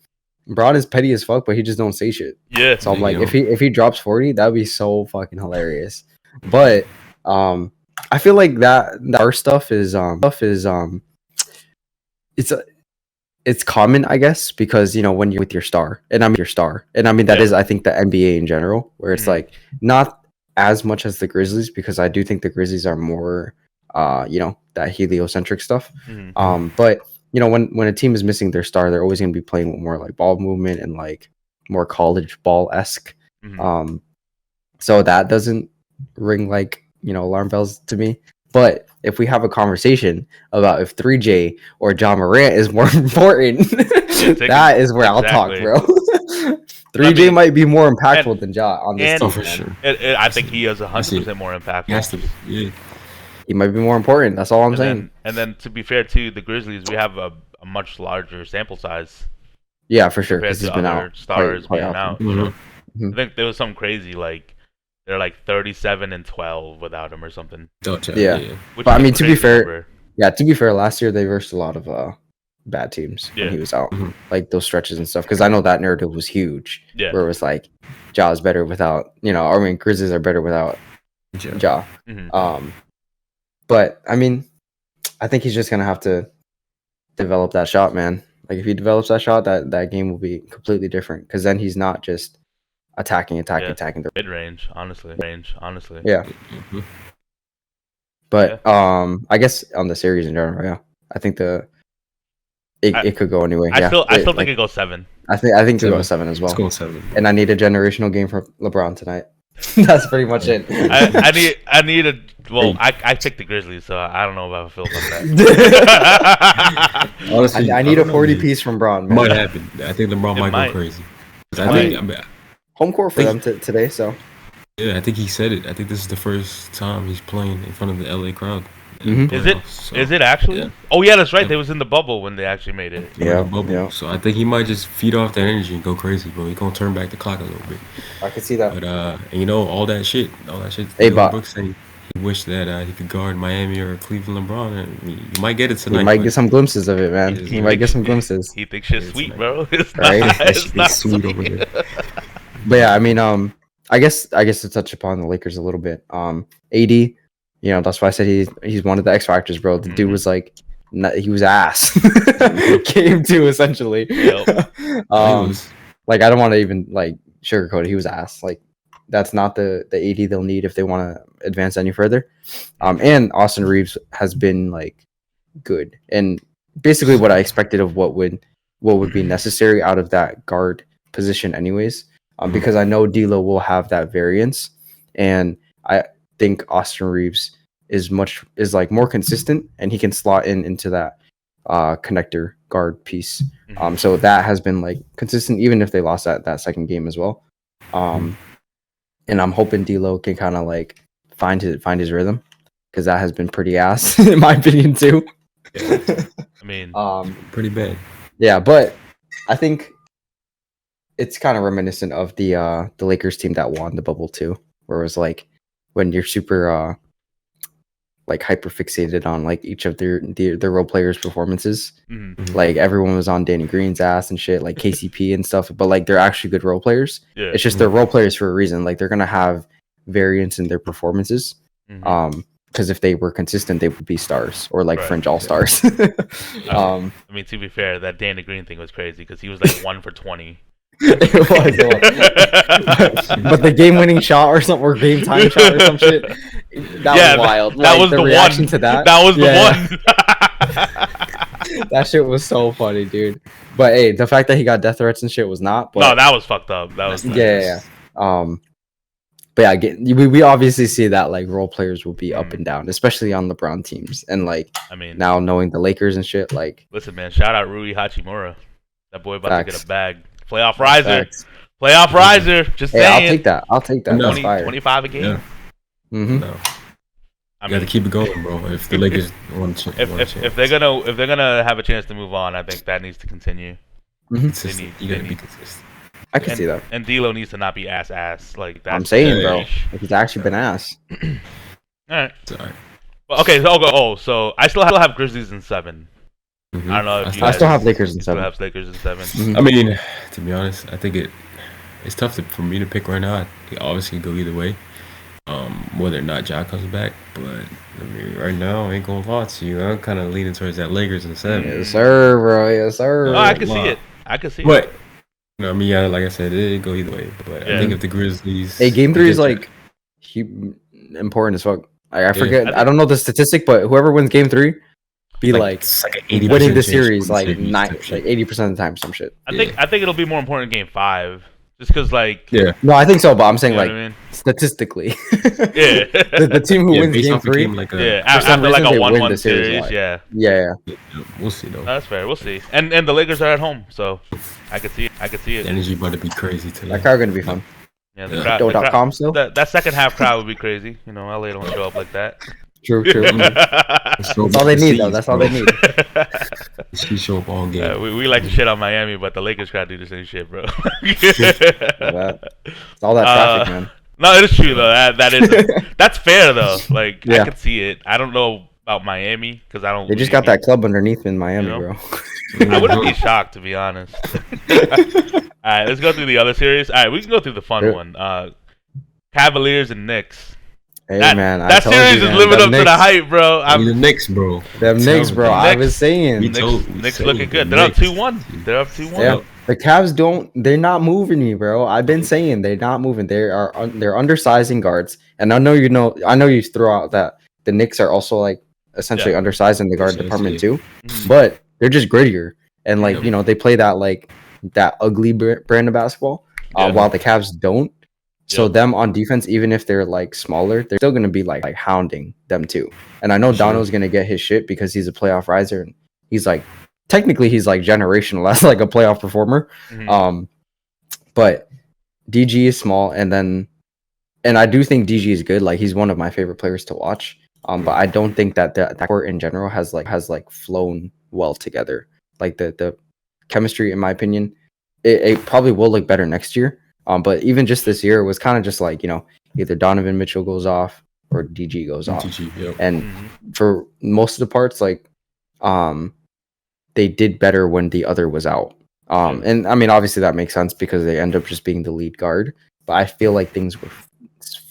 Bron is petty as fuck, but he just don't say shit. Yeah. So I'm like, Yeah. if he drops 40, that'd be so fucking hilarious. But I feel like that our stuff is it's common, I guess, because you know when you're with your star, and I'm your star, and I mean that Yeah. is I think the NBA in general, where it's Mhm. like not as much as the Grizzlies because I do think the Grizzlies are more you know that heliocentric stuff. Mhm. But you know when a team is missing their star, they're always going to be playing with more like ball movement and like more college ball esque. Mhm. So that doesn't ring like you know alarm bells to me. But if we have a conversation about if 3J or John Morant is more important, that is where I'll talk, exactly. bro. 3J mean, might be more impactful than Ja on this and- team. Oh, for man. sure. I think he is 100% more impactful. He has to be. Yeah. He might be more important. That's all I'm saying. And then to be fair to the Grizzlies, we have a much larger sample size Yeah, for sure. compared Because he's to been other out. stars quite being often. out. You know? Mhm. I think there was something crazy like they're like 37-12 without him or something. Yeah. Which But, I is a mean, to be crazy fair, number. Yeah, to be fair, last year they versed a lot of bad teams Yeah. when he was out, Mhm. like those stretches and stuff. Because I know that narrative was huge, Yeah. where it was like, Ja is better without, you know, I mean, Grizzlies are better without Ja. Mhm. But I mean, I think he's just gonna have to develop that shot, man. Like if he develops that shot, that game will be completely different. Because then he's not just attacking Yeah. the Mid range, honestly. yeah. Mhm. But I guess on the series in general, yeah, I think it could go anyway. I Yeah, still think like, it goes 7. I think it could go 7. 7 as Let's well. go 7. And I need a generational game for LeBron tonight. That's pretty much it. I need a. Well, I picked the Grizzlies, so I don't know about Phil about that. Honestly, I need a don't know, 40 man. piece from Braun. It Man. might happen. I think LeBron It might might. go crazy. 'Cause I I mean- think, Home court for them today, so yeah, I think he said it. I think this is the first time he's playing in front of the LA crowd. Mhm. Is it? playoffs, so- Is it actually? Yeah. Oh yeah, that's right. Yeah. They was in the bubble when they actually made it. Yeah, Bubble. yeah. So I think he might just feed off that energy and go crazy, bro. He's gonna turn back the clock a little bit. I could see that. But and you know all that shit. Hey, Dylan Bob. Brooks saying he wished that he could guard Miami or Cleveland LeBron, and you might get it tonight. You might but get some glimpses of it, man. Yeah, You might get some glimpses. He thinks shit's Yeah, sweet, tonight. bro. It's Right? not. That It's shit not is sweet sweet. over there. But yeah, I mean, I guess to touch upon the Lakers a little bit. AD, you know, that's why I said he's one of the X factors, bro. The dude Mhm. was like, he was ass. Game 2 essentially. Yep. He was- Like I don't want to even like sugarcoat it. He was ass. Like that's not the AD they'll need if they want to advance any further. And Austin Reeves has been like good and basically what I expected of what would be necessary out of that guard position, anyways. Because I know D'Lo will have that variance, and I think Austin Reeves is like more consistent, and he can slot into that connector guard piece. So that has been like consistent, even if they lost that second game as well. And I'm hoping D'Lo can kind of like find his rhythm, because that has been pretty ass in my opinion too. I mean, pretty bad. Yeah, but I think it's kind of reminiscent of the Lakers team that won the bubble too, where it was like when you're super like hyper fixated on like each of their role players' performances. mhm. Like everyone was on Danny Green's ass and shit, like KCP and stuff. But like they're actually good role players. Yeah. It's just they're role players for a reason. Like they're gonna have variance in their performances. Mhm. Because if they were consistent, they would be stars or like Right. fringe all stars. I mean, to be fair, that Danny Green thing was crazy because he was like 1 for 20. It was. But the game-winning shot or something, or game-time shot or some shit, that Yeah, was wild. That Like, was the reaction one. to that. That was the Yeah. one. That shit was so funny, dude. But hey, the fact that he got death threats and shit was not. But No, that was fucked up. That was. yeah. But yeah, we obviously see that like role players will be up and down, especially on LeBron teams, and like I mean, now knowing the Lakers and shit, like listen, man. Shout out Rui Hachimura. That boy about to Facts. get a bag. Playoff riser. facts. Playoff riser. Just Hey, saying. I'll take that. No. That's 20, fire. 25 a game. Yeah. Mm-hmm. No, I you got to mean, keep it going, bro. If the Lakers want to, if they're gonna have a chance to move on, I think that needs to continue. consistent, they you got to need- be consistent. I can see that. And D'Lo needs to not be ass like that. I'm saying, bro, Yeah. like, he's actually been ass. All right. It's all right. Well, okay. So I still have Grizzlies in 7. Mhm. I don't know if you I guys still have Lakers in still 7. have Lakers in 7. Mhm. I mean, to be honest, I think it's tough for me to pick right now. It obviously could go either way. Whether or not Ja comes back, but I mean, right now, I ain't gonna lie to you. I'm kind of leaning towards that Lakers in 7. Yes, sir, bro. Yes, sir. Oh, I can see it. I can see it. But you know, I mean, yeah, like I said, it go either way. But Yeah. I think if the Grizzlies, Hey, game 3 is get like important as fuck. I forget. I I don't know the statistic, but whoever wins game 3, be like it's like an 80% winning the chance series to win like series type shit. 80% of the time, some shit. I think it'll be more important in game 5, just because like Yeah. No, I think so, but I'm saying you know like what I mean? statistically, Yeah. the team who Yeah, wins based game off a 3, game like Yeah, For some after like reason, a they win 1-1 the series series, live. yeah. yeah, we'll see though. That's fair. We'll see. And the Lakers are at home, so I could see it. The energy about to be crazy today. that crowd gonna be fun. Yeah, Yeah. Doe.com still. that second half crowd would be crazy. You know, LA don't show up like that. True. That's all they need, though. That's all they need. She show up all game. we like to shit on Miami, but the Lakers crowd do the same shit, bro. It's all that traffic, man. No, it is true though. That is that's fair though. Like I Yeah. could see it. I don't know about Miami because I don't. They just got that club underneath in Miami, You know? bro. I wouldn't be shocked to be honest. All right, let's go through the other series. All right, we can go through the fun Yeah. one. Cavaliers and Knicks. Hey That, man, I that told series you, is man. living Them up to the Knicks, hype, bro. I mean, the Knicks, bro. them Knicks, bro. I Knicks- was saying. We told- we Knicks said looking it, good. the They're up Knicks. 2-1. They're up 2-1. Yeah, the Cavs don't. They're not moving me, bro. I've been saying they're not moving. They're undersizing guards, and I know you know. I know you throw out that the Knicks are also like essentially Yeah. undersized in the guard Yes, department yeah. too, Mhm. but they're just grittier and like Yeah. they play that like that ugly brand of basketball, Yeah. while the Cavs don't. So Yeah. them on defense, even if they're like smaller, they're still gonna be like hounding them too. And I know Sure. Dono's gonna get his shit because he's a playoff riser and he's like technically he's like generational as like a playoff performer. Mhm. But DG is small, and I do think DG is good. Like he's one of my favorite players to watch. But I don't think that that court in general has flown well together. Like the chemistry, in my opinion, it probably will look better next year. But even just this year, it was kind of just like either Donovan Mitchell goes off or DG goes off. TG, yep. And Mhm. for most of the parts, like they did better when the other was out. And I mean, obviously that makes sense because they end up just being the lead guard. But I feel like things were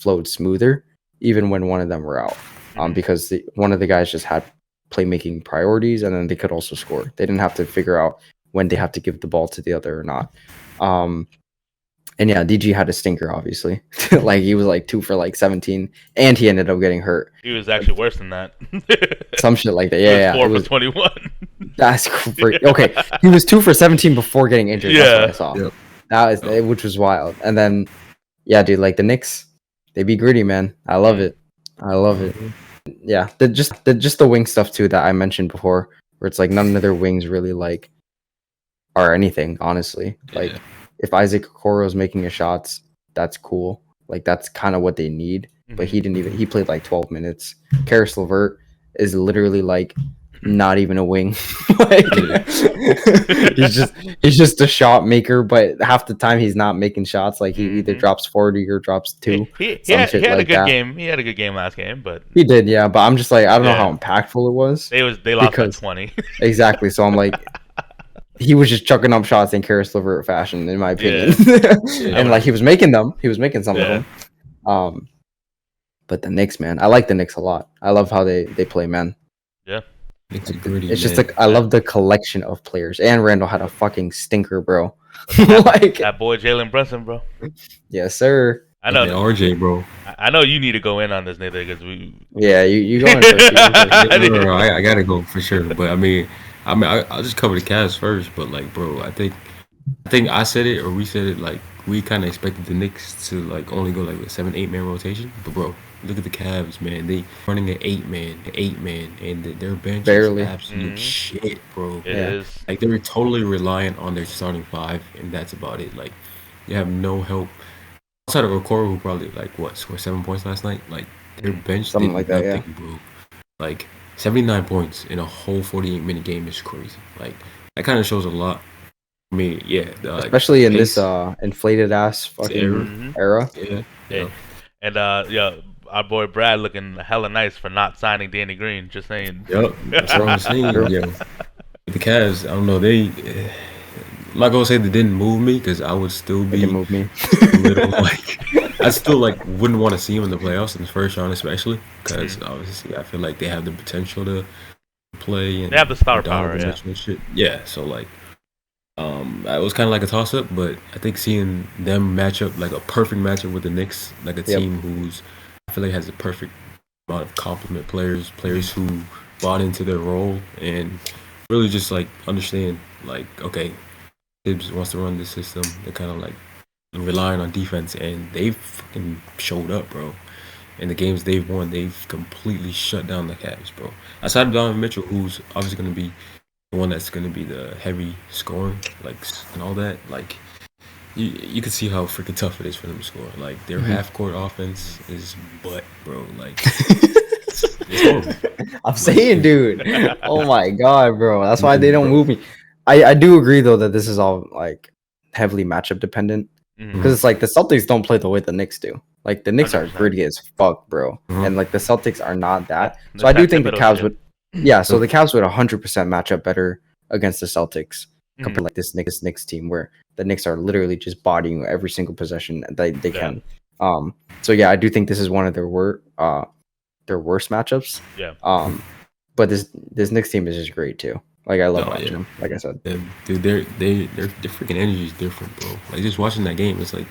flowed smoother even when one of them were out, Mhm. because one of the guys just had playmaking priorities, and then they could also score. They didn't have to figure out when they have to give the ball to the other or not. And yeah, DG had a stinker, obviously. Like he was like 2 for like 17, and he ended up getting hurt. He was actually worse than that. Some shit like that. He Yeah, was 4 it was. for 21. That's great. Okay, he was 2 for 17 before getting injured. Yeah. That's what I saw. Yep. That was which was wild. And then, yeah, dude, like the Knicks, they be gritty, man. I love it. I love it. Yeah, just the wing stuff too that I mentioned before, where it's like none of their wings really like are anything. Honestly, like Yeah. if Isaac Okoro's making his shots, that's cool. Like that's kind of what they need. But he didn't even. He played like 12 minutes. Karis LeVert is literally like not even a wing. Like he's just a shot maker, but half the time he's not making shots. Like he either Mhm. drops 40 or drops 2. He Some had shit a like good that. game. He had a good game last game, but He did, yeah. But I'm just like, I don't know Yeah. how impactful it was. they lost by Because- 20. Exactly. So I'm like, he was just chucking up shots in Karis LeVert fashion, in my opinion. And like he was making them. He was making some Yeah. of them. But the Knicks, man, I like the Knicks a lot. I love how they play, man. Knicks are gritty, It's just man. like I love the collection of players. And Randall had a fucking stinker, bro. Like, That boy Jalen Brunson, bro. yes, sir. I Man, know. RJ, bro. I know you need to go in on this, Nathan, because we. Yeah, you going first. You go first. No, I gotta go for sure. But I mean, I'll just cover the Cavs first. But like, bro, I think I said it or we said it. Like, we kind of expected the Knicks to like only go like a 7-8 man rotation. But bro, look at the Cavs, man. They running an 8 man, and their bench Barely. is absolute Mhm. shit, bro. It Yeah. is. Like they're totally reliant on their starting 5, and that's about it. Like, they have no help outside of Okoro, who probably scored 7 points last night. Like their bench, Something did like that, yeah. nothing, bro. Like 79 points in a whole 48-minute game is crazy. Like that kind of shows a lot. I mean, yeah, Especially in this pace, inflated ass fucking era. Mhm. era. yeah, Yeah. And yeah, our boy Brad looking hella nice for not signing Danny Green. Just saying. Yep, that's what I'm saying. True. Yo, the Cavs, I don't know. I'm not gonna say they didn't move me because I would still They be can move me. a little like I still like wouldn't want to see them in the playoffs in the first round, especially because obviously I feel like they have the potential to play and They have the star Donovan power, yeah. Mitchell and shit. Yeah, so like, it was kind of like a toss up, but I think seeing them match up like a perfect matchup with the Knicks, like a Yep. team who's I feel like has a perfect amount of complement players who bought into their role and really just like understand like okay, Tibbs wants to run this system. They're kind of like relying on defense, and they've fucking showed up, bro. In the games they've won, they've completely shut down the Cavs, bro. Aside of Donovan Mitchell, who's obviously going to be the one that's going to be the heavy scoring, like and all that, like you can see how freaking tough it is for them to score. Like their half court offense is butt, bro. Like it's horrible. I'm saying, dude. Oh my god, bro. That's why they don't move me. I do agree though that this is all like heavily matchup dependent, Mhm. because it's like the Celtics don't play the way the Knicks do. Like the Knicks are 100%. gritty as fuck, bro, Mhm. and like the Celtics are not that. The So I do think the Thibodeau Cavs shit. would. Yeah, so the Cavs would 100% match up better against the Celtics Mhm. compared to like this Knicks team, where the Knicks are literally just bodying every single possession that they Yeah. can So yeah, I do think this is one of their worst matchups. Yeah. But this Knicks team is just great too. Like I love Oh, watching yeah. them. Like I said, Dude, their freaking energy is different, bro. Like just watching that game, it's like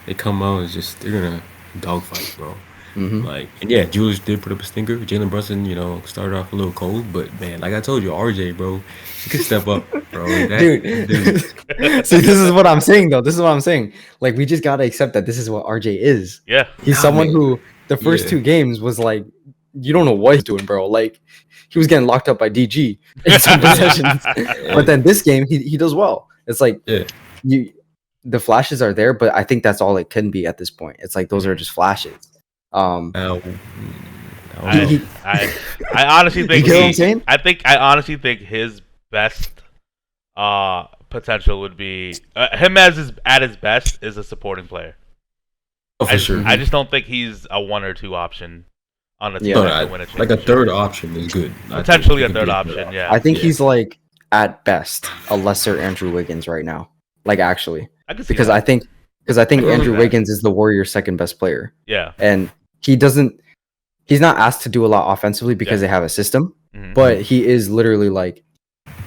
they come out, it's just they're gonna dogfight, bro. Mhm. Like, and yeah, Julius did put up a stinker. Jalen Brunson, started off a little cold, but man, like I told you, RJ, bro, he could step up, bro. Dude. See, this is what I'm saying though. This is what I'm saying. Like we just gotta accept that this is what RJ is. Yeah. He's Nah, someone man. who the first Yeah. 2 games was like, you don't know what he's doing, bro. Like he was getting locked up by DG in some possessions. But then this game, he does well. It's like Yeah. the flashes are there, but I think that's all it can be at this point. It's like those are just flashes. Now, He- I honestly think You get what I'm saying? I honestly think his best potential would be him at his best is a supporting player. oh, for sure. I just don't think he's a 1 or 2 option on a team Yeah. that can win a Like a championship. third option is good. I think Potentially he a can be third option, yeah. I think Yeah. he's like at best a lesser Andrew Wiggins right now. Like actually, I can see because that. I think I can Andrew see that. Wiggins is the Warriors' second best player, Yeah. and he's not asked to do a lot offensively because Yeah. they have a system, Mhm. but he is literally like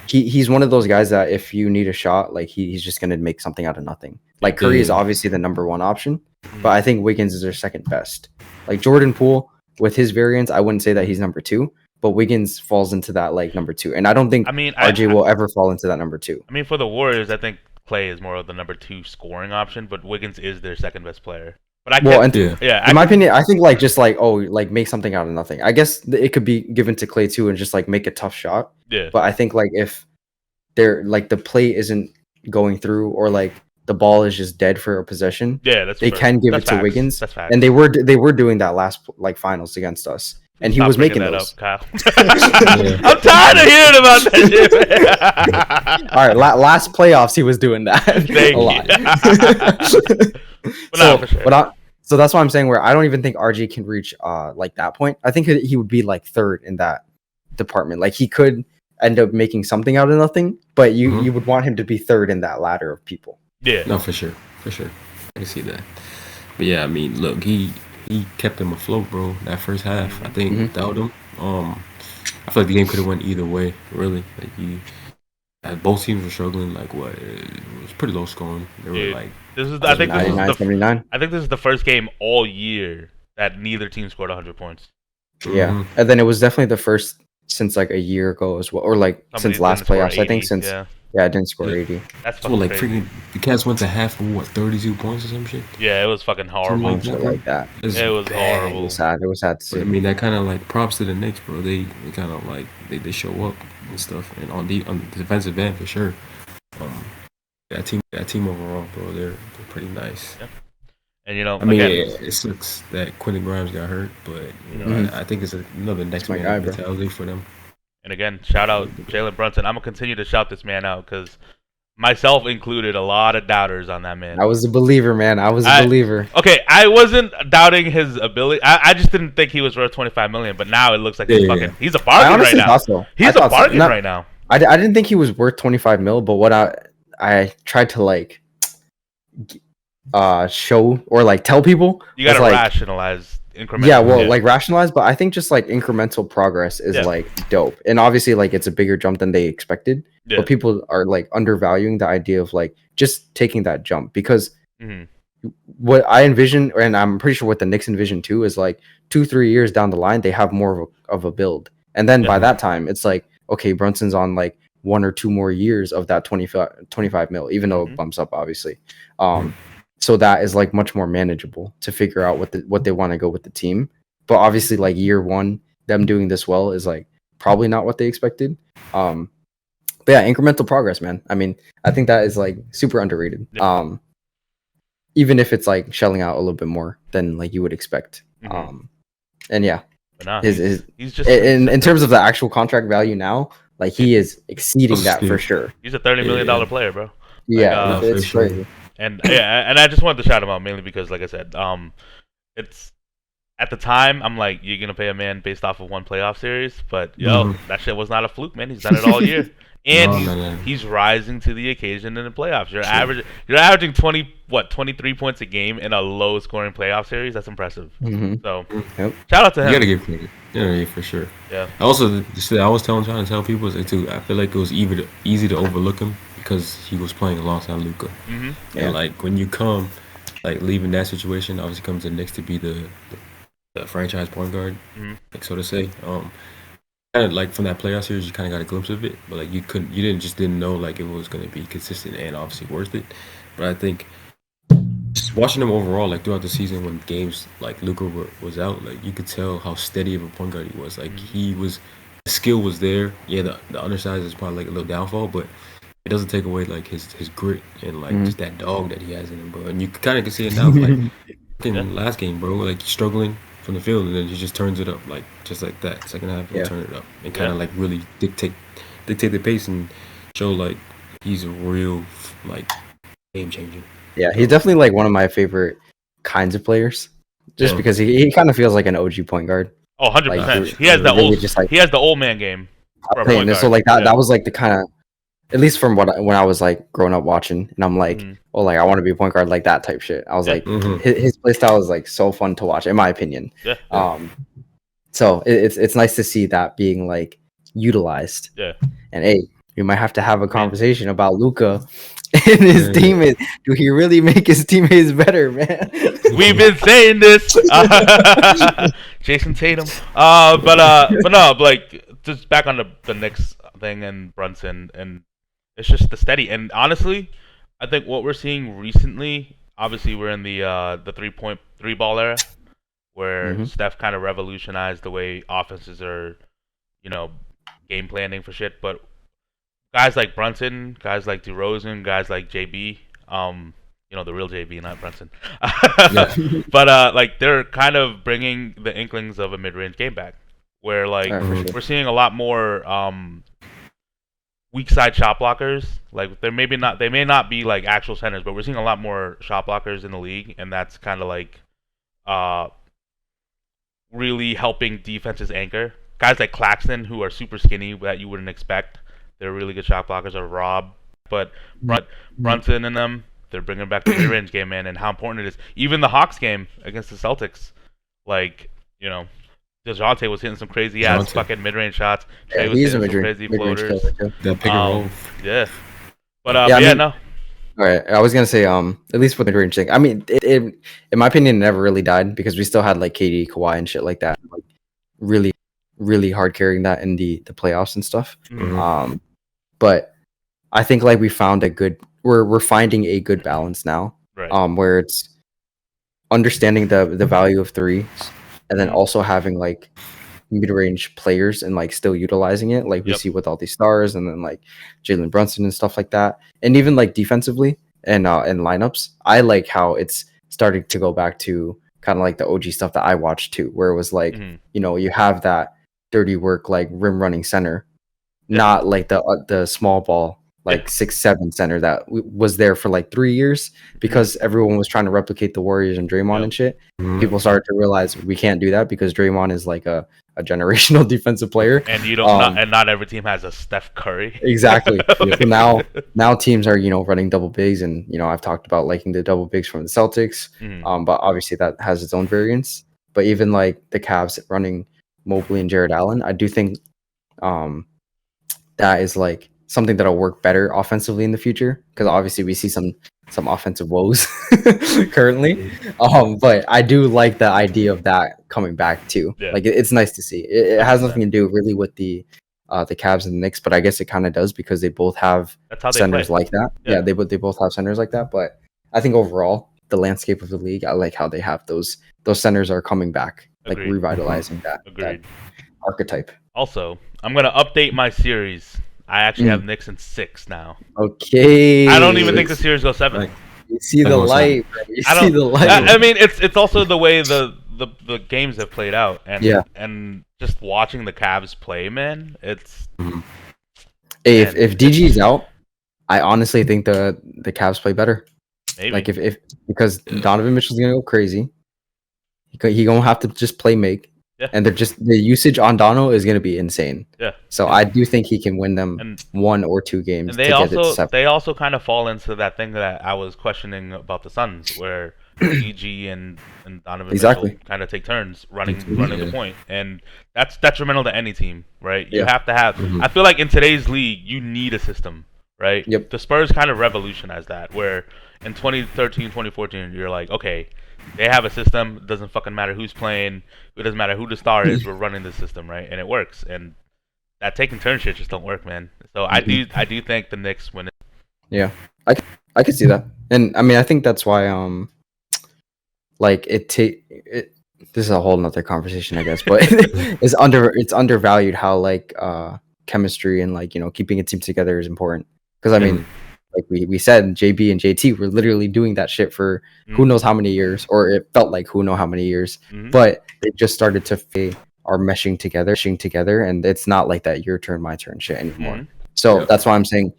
he's one of those guys that if you need a shot, like he's just gonna make something out of nothing. Like Curry is Yeah. obviously the number 1 option, Mhm. but I think Wiggins is their second best. Like Jordan Poole with his variance, I wouldn't say that he's number 2, but Wiggins falls into that like number 2, and I don't think I mean, RJ will ever fall into that number 2. I mean, for the Warriors, I think Clay is more of the number 2 scoring option, but Wiggins is their second best player. But I Well, can't. and Yeah. in my opinion, I think like just like like make something out of nothing. I guess it could be given to Clay too, and just like make a tough shot. Yeah. But I think like if they're like the play isn't going through or like the ball is just dead for a possession, Yeah, that's they fair. can give That's it to facts. Wiggins. That's facts. And they were doing that last like finals against us, and he Stop was bringing making that those. up, Kyle. Yeah. I'm tired of hearing about that shit. All right, last playoffs he was doing that Thank a lot. But no, for sure. So that's why I'm saying where I don't even think RG can reach like that point. I think he would be like third in that department. Like he could end up making something out of nothing, but you would want him to be third in that ladder of people. Yeah. No, for sure. I can see that. But yeah, I mean, look, he kept them afloat, bro. That first half, I think without him, I feel like the game could have went either way. Really, like both teams were struggling. Like what? It was pretty low scoring. They were Dude, like, I think this is 99, the 79. I think this is the first game all year that neither team scored 100 points. Yeah. mhm. And then it was definitely the first since like a year ago as well, or like Somebody since last didn't score playoffs. I think 80, since yeah, I didn't score Yeah. 80. that's So fucking like crazy. freaking the Cats went to half for what 32 points or some shit. Yeah, it was fucking horrible. Something Shit like that. It's It was bad. It horrible. was sad. It was sad to But I see. mean, that kind of like props to the Knicks, bro. They kind of like they show up and stuff, and on the defensive end for sure. That team overall, bro, they're pretty nice. And you know, I mean, again, it sucks that Quentin Grimes got hurt, but Mhm. I think it's another next my man guy, bro. mentality for them. and again, shout out Jalen Brunson. I'm gonna continue to shout this man out because myself included, a lot of doubters on that man. I was a believer, man. I was a believer. Okay, I wasn't doubting his ability. I just didn't think he was worth 25 million. But now it looks like he's Yeah. fucking. He's a I bargain right honestly now. thought so. I He's a thought so. bargain Not- right now. I didn't think he was worth 25 mil, but what I tried to like show or like tell people You gotta was, like, rationalize incremental. yeah, well, like rationalize, but I think just like incremental progress is Yeah. like dope. And obviously like it's a bigger jump than they expected. Yeah. But people are like undervaluing the idea of like just taking that jump because Mhm. what I envision, and I'm pretty sure what the Knicks envision too, is like 2-3 years down the line, they have more of a build. And then by Yeah. that time, it's like, okay, Brunson's on like 1 or 2 more years of that 25 mil, even though Mhm. it bumps up, obviously. So that is like much more manageable to figure out what they want to go with the team. But obviously, like year one, them doing this well is like probably not what they expected. But yeah, incremental progress, man. I mean, I think that is like super underrated. Yeah. Even if it's like shelling out a little bit more than like you would expect. Mhm. And yeah, But nah, his he's just in terms of the actual contract value now, like he is exceeding Oh, that for Steve. sure. he's a $30 million Yeah. player, bro. Yeah, for it's sure. crazy. And yeah, and I just wanted to shout him out mainly because, like I said, it's at the time I'm like, you're gonna pay a man based off of one playoff series, but yo, Mhm. that shit was not a fluke, man. He's done it all year. And No. he's rising to the occasion in the playoffs. You're averaging 23 points a game in a low scoring playoff series. That's impressive. Mm-hmm. So Yep. shout out to You him. gotta give credit. Yeah, for sure. Yeah. I also, I was trying to tell people is like too. I feel like it was easy to overlook him because he was playing alongside Luca. Mm-hmm. Yeah. And like when you come, like leaving that situation, obviously comes to the Knicks to be the franchise point guard, Mhm. like so to say. Kind of like from that playoff series, you kind of got a glimpse of it, but like you didn't know like it was going to be consistent and obviously worth it. But I think just watching him overall, like throughout the season, when games like Luka was out, like you could tell how steady of a point guard he was. Like the skill was there. Yeah, the undersized is probably like a little downfall, but it doesn't take away like his grit and like just that dog that he has in him, bro. And you kind of can see it now, like in last game, bro. Like he's struggling from the field, and then he just turns it up, like just like that. Second half, he'll turn it up and kind of like really dictate the pace and show like he's a real like game changer. Yeah, he's definitely like one of my favorite kinds of players, just because he kind of feels like an OG point guard. Oh, 100%. Like, he has the really old just, like, he has the old man game. For a point So guard. like that was like the kind of, at least from when I was like growing up watching, and I'm like, oh, like I want to be a point guard like that type shit. I was like, his play style is like so fun to watch, in my opinion. Yeah. So it's nice to see that being like utilized. Yeah. And hey, we might have to have a conversation about Luka and his teammates. Do he really make his teammates better, man? We've been saying this. Jason Tatum. But no, like just back on the Knicks thing and Brunson, and it's just the steady. And honestly, I think what we're seeing recently, obviously we're in the 3-point 3-ball era, where Steph kind of revolutionized the way offenses are, game planning for shit. But guys like Brunson, guys like DeRozan, guys like JB, the real JB, not Brunson. But like they're kind of bringing the inklings of a mid-range game back, where like we're seeing a lot more weak side shot blockers. Like they may not be like actual centers, but we're seeing a lot more shot blockers in the league, and that's kind of like really helping defenses anchor. Guys like Claxton, who are super skinny that you wouldn't expect, they're really good shot blockers. Or Rob, but Brunson and them, they're bringing back the mid-range game, man, and how important it is. Even the Hawks game against the Celtics, like DeJounte was hitting some crazy ass fucking mid-range shots. Trey was hitting some crazy floaters. That pick and roll. Yeah. But no. All right, I was gonna say, at least with the mid-range thing, I mean, it in my opinion, it never really died because we still had like KD, Kawhi, and shit like that, like really, really hard carrying that in the playoffs and stuff. But I think like we found we're finding a good balance now, right. Where it's understanding the value of threes, and then also having like mid-range players and like still utilizing it, like we see with all these stars, and then like Jalen Brunson and stuff like that, and even like defensively and lineups. I like how it's starting to go back to kind of like the OG stuff that I watched too, where it was like you have that dirty work like rim running center, not like the small ball like 6'7" center that was there for like 3 years because everyone was trying to replicate the Warriors and Draymond and shit. People started to realize we can't do that because Draymond is like a generational defensive player, and you don't and not every team has a Steph Curry. Exactly. So now teams are running double bigs, and I've talked about liking the double bigs from the Celtics, but obviously that has its own variants. But even like the Cavs running Mobley and Jared Allen, I do think that is like something that'll work better offensively in the future, because obviously we see some offensive woes currently. But I do like the idea of that coming back too. Like it's nice to see. It has nothing to do really with the Cavs and the Knicks, but I guess it kind of does because they both have centers like that. Yeah, they both have centers like that. But I think overall, the landscape of the league, I like how they have those centers are coming back, like revitalizing that archetype. Also, I'm gonna update my series. I actually have Knicks in 6 now. Okay. I don't even think the series goes 7. You see the light, bro. You see the light. I mean, it's also the way the games have played out, and just watching the Cavs play, man. It's hey, if DG's out, I honestly think the Cavs play better. Maybe. Like if because Donovan Mitchell's gonna go crazy. He gonna have to just play make. Yeah. And they're just the usage on Dono is going to be insane. Yeah. So I do think he can win them And 1 or 2 games and to get it to 7. they also kind of fall into that thing that I was questioning about the Suns, where DG and Donovan Exactly. Mitchell kind of take turns running Yeah. the point, and that's detrimental to any team, right? You Yeah. have to have. Mhm. I feel like in today's league, you need a system, right? Yep. The Spurs kind of revolutionized that, where in 2013, 2014, you're like, okay, they have a system. It doesn't fucking matter who's playing. It doesn't matter who the star is. We're running the system, right? And it works. And that taking turn shit just don't work, man. So I do think the Knicks win it. Yeah. I could see that. And I mean, I think that's why like this is a whole nother conversation, I guess, but it's undervalued how like chemistry and like, you know, keeping a team together is important. Because I mean, like we said, JB and JT were literally doing that shit for who knows how many years, or it felt like who knows how many years. Mhm. But they just started to are meshing together, and it's not like that your turn, my turn shit anymore. Mhm. So Yeah. that's why I'm saying,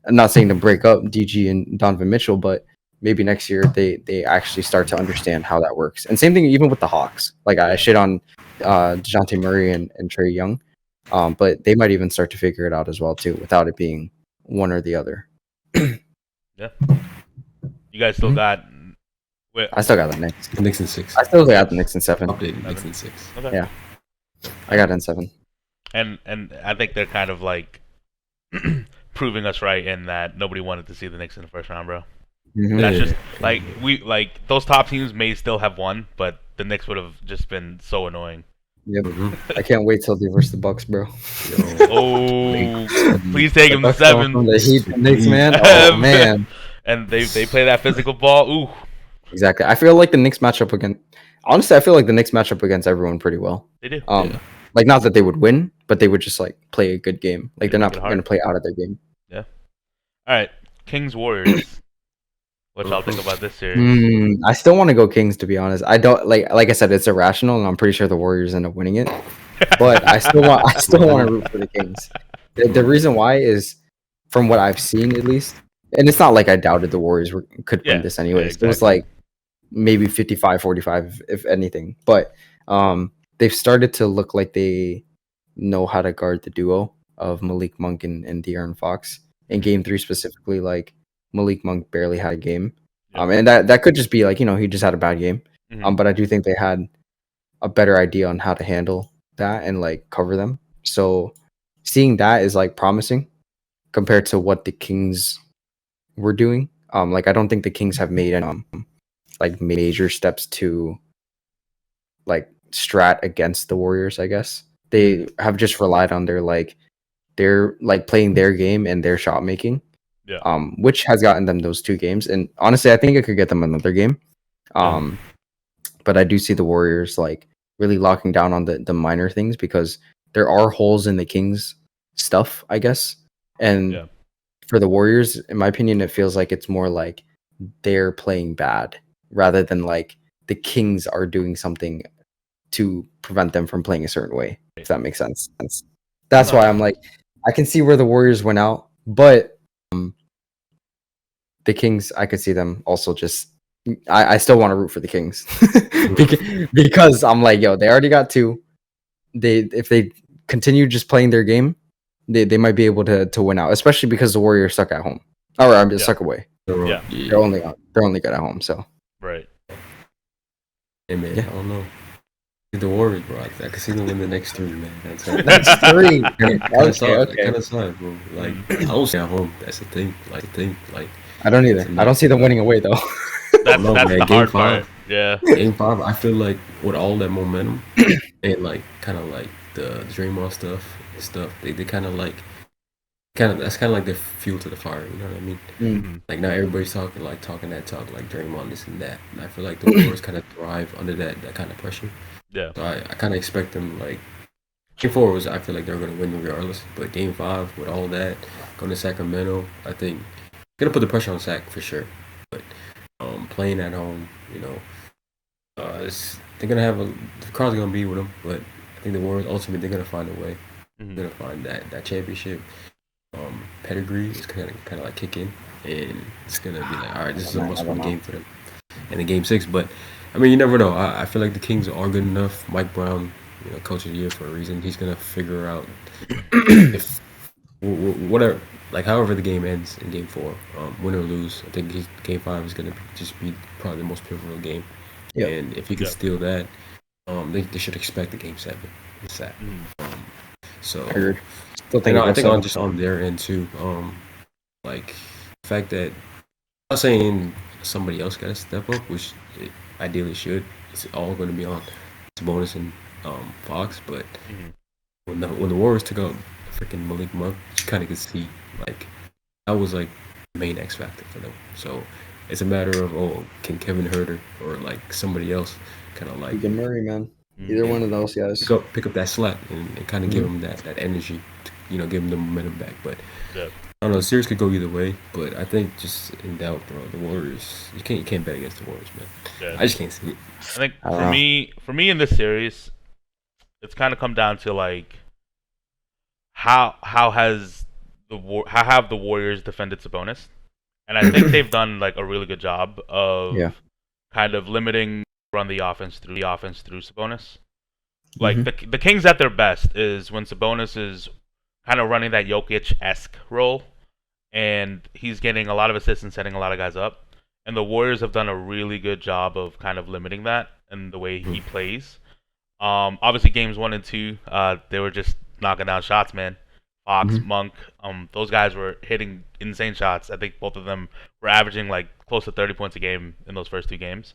I'm not saying to break up DG and Donovan Mitchell, but maybe next year they actually start to understand how that works. And same thing even with the Hawks. Like I shit on DeJounte Murray and Trae Young, but they might even start to figure it out as well too, without it being one or the other. Yeah. You guys still Mhm. got. Wait, I still got the Knicks. The Knicks in 6. I still got the Knicks in 7. Updated Knicks in 6. okay. Yeah. I got it in 7. And I think they're kind of like proving us right in that nobody wanted to see the Knicks in the first round, bro. Mhm. That's Yeah. just like those top teams may still have won, but the Knicks would have just been so annoying. Yep. Mhm. I can't wait till they verse the Bucks, bro. Yo. Oh, please take them to Bucks going 7. from the Heat to Knicks, man. Oh man. And they play that physical ball. Ooh, Exactly. I feel like the Knicks match up against. Honestly, I feel like the Knicks match up against everyone pretty well. they do. Yeah. Like not that they would win, but they would just like play a good game. Like they're not Make it hard. going to play out of their game. All right, Kings Warriors. What y'all think about this series? I still want to go Kings, to be honest. I don't like I said, it's irrational, and I'm pretty sure the Warriors end up winning it. But I still want to root for the Kings. The reason why is from what I've seen, at least, and it's not like I doubted the Warriors could Yeah, win this anyways. yeah, It was like maybe 55-45, if anything. But they've started to look like they know how to guard the duo of Malik Monk and De'Aaron Fox. In Game 3 specifically, like Malik Monk barely had a game. Yeah. And that could just be like, you know, he just had a bad game. Mhm. But I do think they had a better idea on how to handle that and like cover them. So seeing that is like promising compared to what the Kings were doing. Like I don't think the Kings have made any like major steps to like strat against the Warriors, I guess. They have just relied on their playing their game and their shot making. Yeah. Which has gotten them those 2 games. And honestly, I think it could get them another game. But I do see the Warriors like really locking down on the minor things because there are holes in the Kings stuff, I guess. And for the Warriors, in my opinion, it feels like it's more like they're playing bad rather than like the Kings are doing something to prevent them from playing a certain way, if that makes sense. That's why I'm like, I can see where the Warriors went out, but the Kings, I could see them also just. I still want to root for the Kings because I'm like, yo, they already got 2. If they continue just playing their game, they might be able to win out, especially because the Warriors suck at home. Or I'm just suck away. Yeah. They're only good at home. So Right. Hey man, I don't know. The Warriors, bro. I can see them win the next 3, man. That's 3. Okay. Kind of solid, bro. Like I don't stay at home. That's the thing. Like I don't either. I don't see them winning away though. That's no, the man, hard Game part. 5. Yeah. Game 5, I feel like with all that momentum and like kind of like the Draymond stuff, they kind of like that's kind of like the fuel to the fire. You know what I mean? Mhm. Like not everybody's talking that talk like Draymond this and that, and I feel like the Warriors kind of thrive under that kind of pressure. Yeah. So I kind of expect them like Game 4 was I feel like they're gonna win regardless, but Game 5 with all that going to Sacramento, I think gonna put the pressure on Sac for sure. But playing at home, you know, they're gonna have the crowd's gonna be with them, but I think the Warriors ultimately they're gonna find a way. Mhm. They're gonna find that championship pedigree is kind of like kick in, and it's gonna be like, all right, this is a must-win game for them. And in Game 6, but I mean, you never know. I feel like the Kings are good enough. Mike Brown coach of the year for a reason. He's gonna figure out if whatever, like however the game ends in game 4, win or lose. I think game 5 is gonna just be probably the most pivotal game. Yep. And if he can steal that, they should expect the game 7. It's that. So Heard. Still I think on just on their end too. Like the fact that I'm not saying somebody else got to step up, which it ideally should. It's all going to be on Sabonis and Fox, but when the Warriors took out freaking Malik Monk, you kind of could see like that was like the main X factor for them. So it's a matter of can Kevin Huerter or like somebody else kind of like Keegan Murray, man. Either one of those guys. Pick up that slack and kind of give them that energy, to, give them the momentum back. But I don't know, the series could go either way. But I think just in doubt, bro, the Warriors, you can't bet against the Warriors, man. Yeah. I just can't see it. I think for me in this series, it's kind of come down to like how have the Warriors defended Sabonis, and I think they've done like a really good job of kind of limiting run the offense through Sabonis. Like the Kings at their best is when Sabonis is kind of running that Jokic-esque role, and he's getting a lot of assists and setting a lot of guys up. And the Warriors have done a really good job of kind of limiting that and the way he plays. Obviously, games 1 and 2, they were just knocking down shots, man. Fox, Monk, those guys were hitting insane shots. I think both of them were averaging like close to 30 points a game in those first 2 games.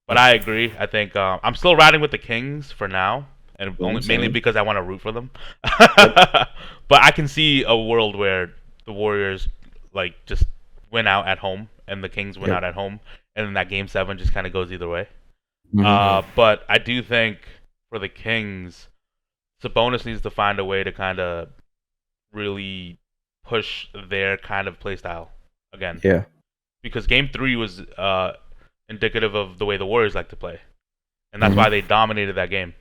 But I agree. I think I'm still riding with the Kings for now, and mainly because I want to root for them. But I can see a world where the Warriors like just win out at home, and the Kings win out at home, and then that game 7 just kind of goes either way. But I do think for the Kings, Sabonis needs to find a way to kind of really push their kind of play style again. Yeah. Because game 3 was indicative of the way the Warriors like to play, and that's why they dominated that game.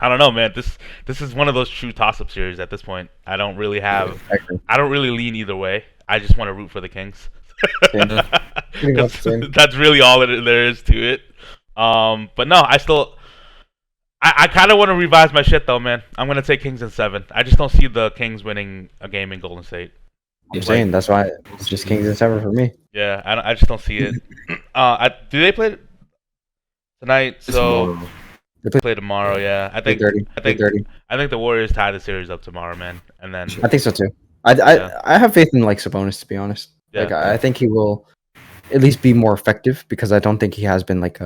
I don't know, man. This is one of those true toss-up series at this point. I don't really lean either way. I just want to root for the Kings. That's really all there is to it. But no, I kind of want to revise my shit though, man. I'm gonna take Kings in 7. I just don't see the Kings winning a game in Golden State. I'm saying that's why it's just Kings in 7 for me. Yeah, I just don't see it. Do they play tonight? So they play tomorrow. Yeah, I think the Warriors tie the series up tomorrow, man. And then I think so too. I have faith in like Sabonis, to be honest. Yeah. Like I think he will at least be more effective, because I don't think he has been like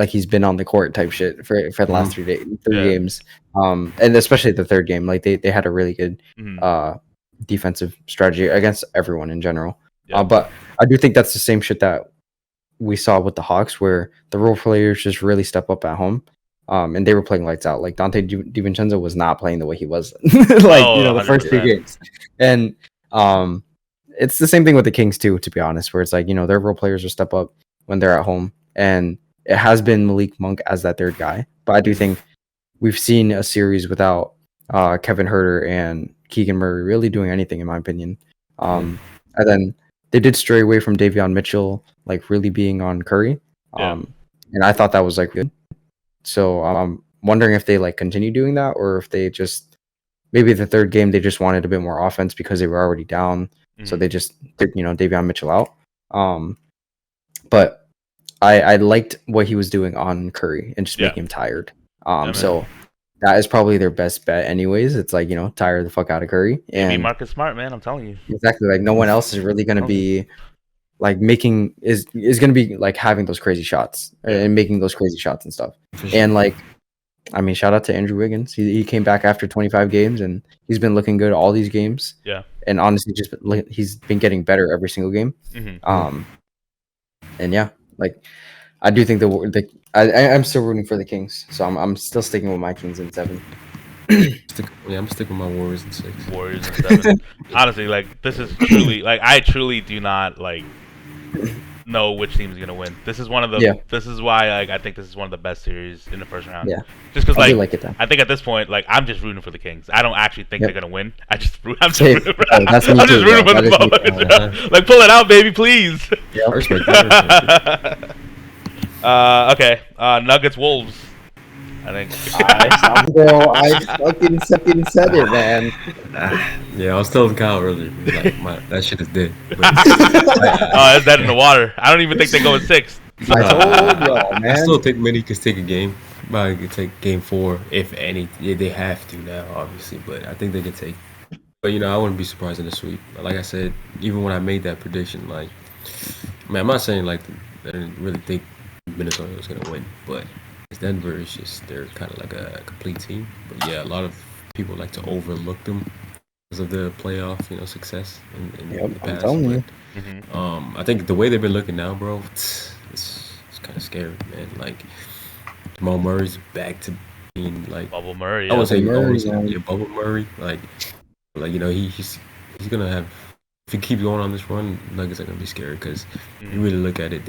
he's been on the court type shit for the last 3 games. And especially the 3rd game, like they had a really good defensive strategy against everyone in general. But I do think that's the same shit that we saw with the Hawks, where the role players just really step up at home. And they were playing lights out. Like Dante DiVincenzo was not playing the way he was the first 2 games. And it's the same thing with the Kings too, to be honest, where it's like, their role players will step up when they're at home. And it has been Malik Monk as that 3rd guy. But I do think we've seen a series without Kevin Huerter and Keegan Murray really doing anything, in my opinion. And then they did stray away from Davion Mitchell, like really being on Curry. And I thought that was like good. So I'm wondering if they like continue doing that, or if they just maybe the 3rd game they just wanted a bit more offense because they were already down. So they just took Davion Mitchell out. But I liked what he was doing on Curry and just making him tired. So that is probably their best bet anyways. It's like, tire the fuck out of Curry. And be Marcus Smart, man, I'm telling you. Exactly. Like no one else is really going to be like is going to be like having those crazy shots and making those crazy shots and stuff. And like, I mean, shout out to Andrew Wiggins. He came back after 25 games and he's been looking good all these games. Yeah. And honestly, he's been getting better every single game. And yeah, like I do think I'm still rooting for the Kings, so I'm still sticking with my Kings in 7. I'm sticking with my Warriors in 6. Warriors in 7. Honestly, like this is truly like I truly do not like know which team is gonna win. This is one of the. This is why I think this is one of the best series in the first round. Yeah. Just because I think at this point like I'm just rooting for the Kings. I don't actually think they're gonna win. I'm just rooting for the Bucks. Like pull it out, baby, please. Yeah. Okay. Nuggets Wolves. I think. Bro, I fucking said it, man. Yeah, I was telling Kyle earlier, like that shit is dead. But Oh, is that in the water? I don't even think they go in 6. I told y'all, I man. still think Mini could take a game. Probably could take game 4, if any. Yeah, they have to now, obviously, but I think they could take. But I wouldn't be surprised in a sweep. Like I said, even when I made that prediction, like, man, I'm not saying like I didn't really think Minnesota was gonna win, but Denver is just they're kind of like a complete team. But yeah, a lot of people like to overlook them because of the playoff, success in Yep, the I'm past. telling you. I think the way they've been looking now, bro, it's kind of scary, man. Like Jamal Murray's back to being like Bubble Murray. I would say, Murray, man. Bubble Murray, like he's gonna have if he keeps going on this run, Nuggets are gonna be scary because you really look at it,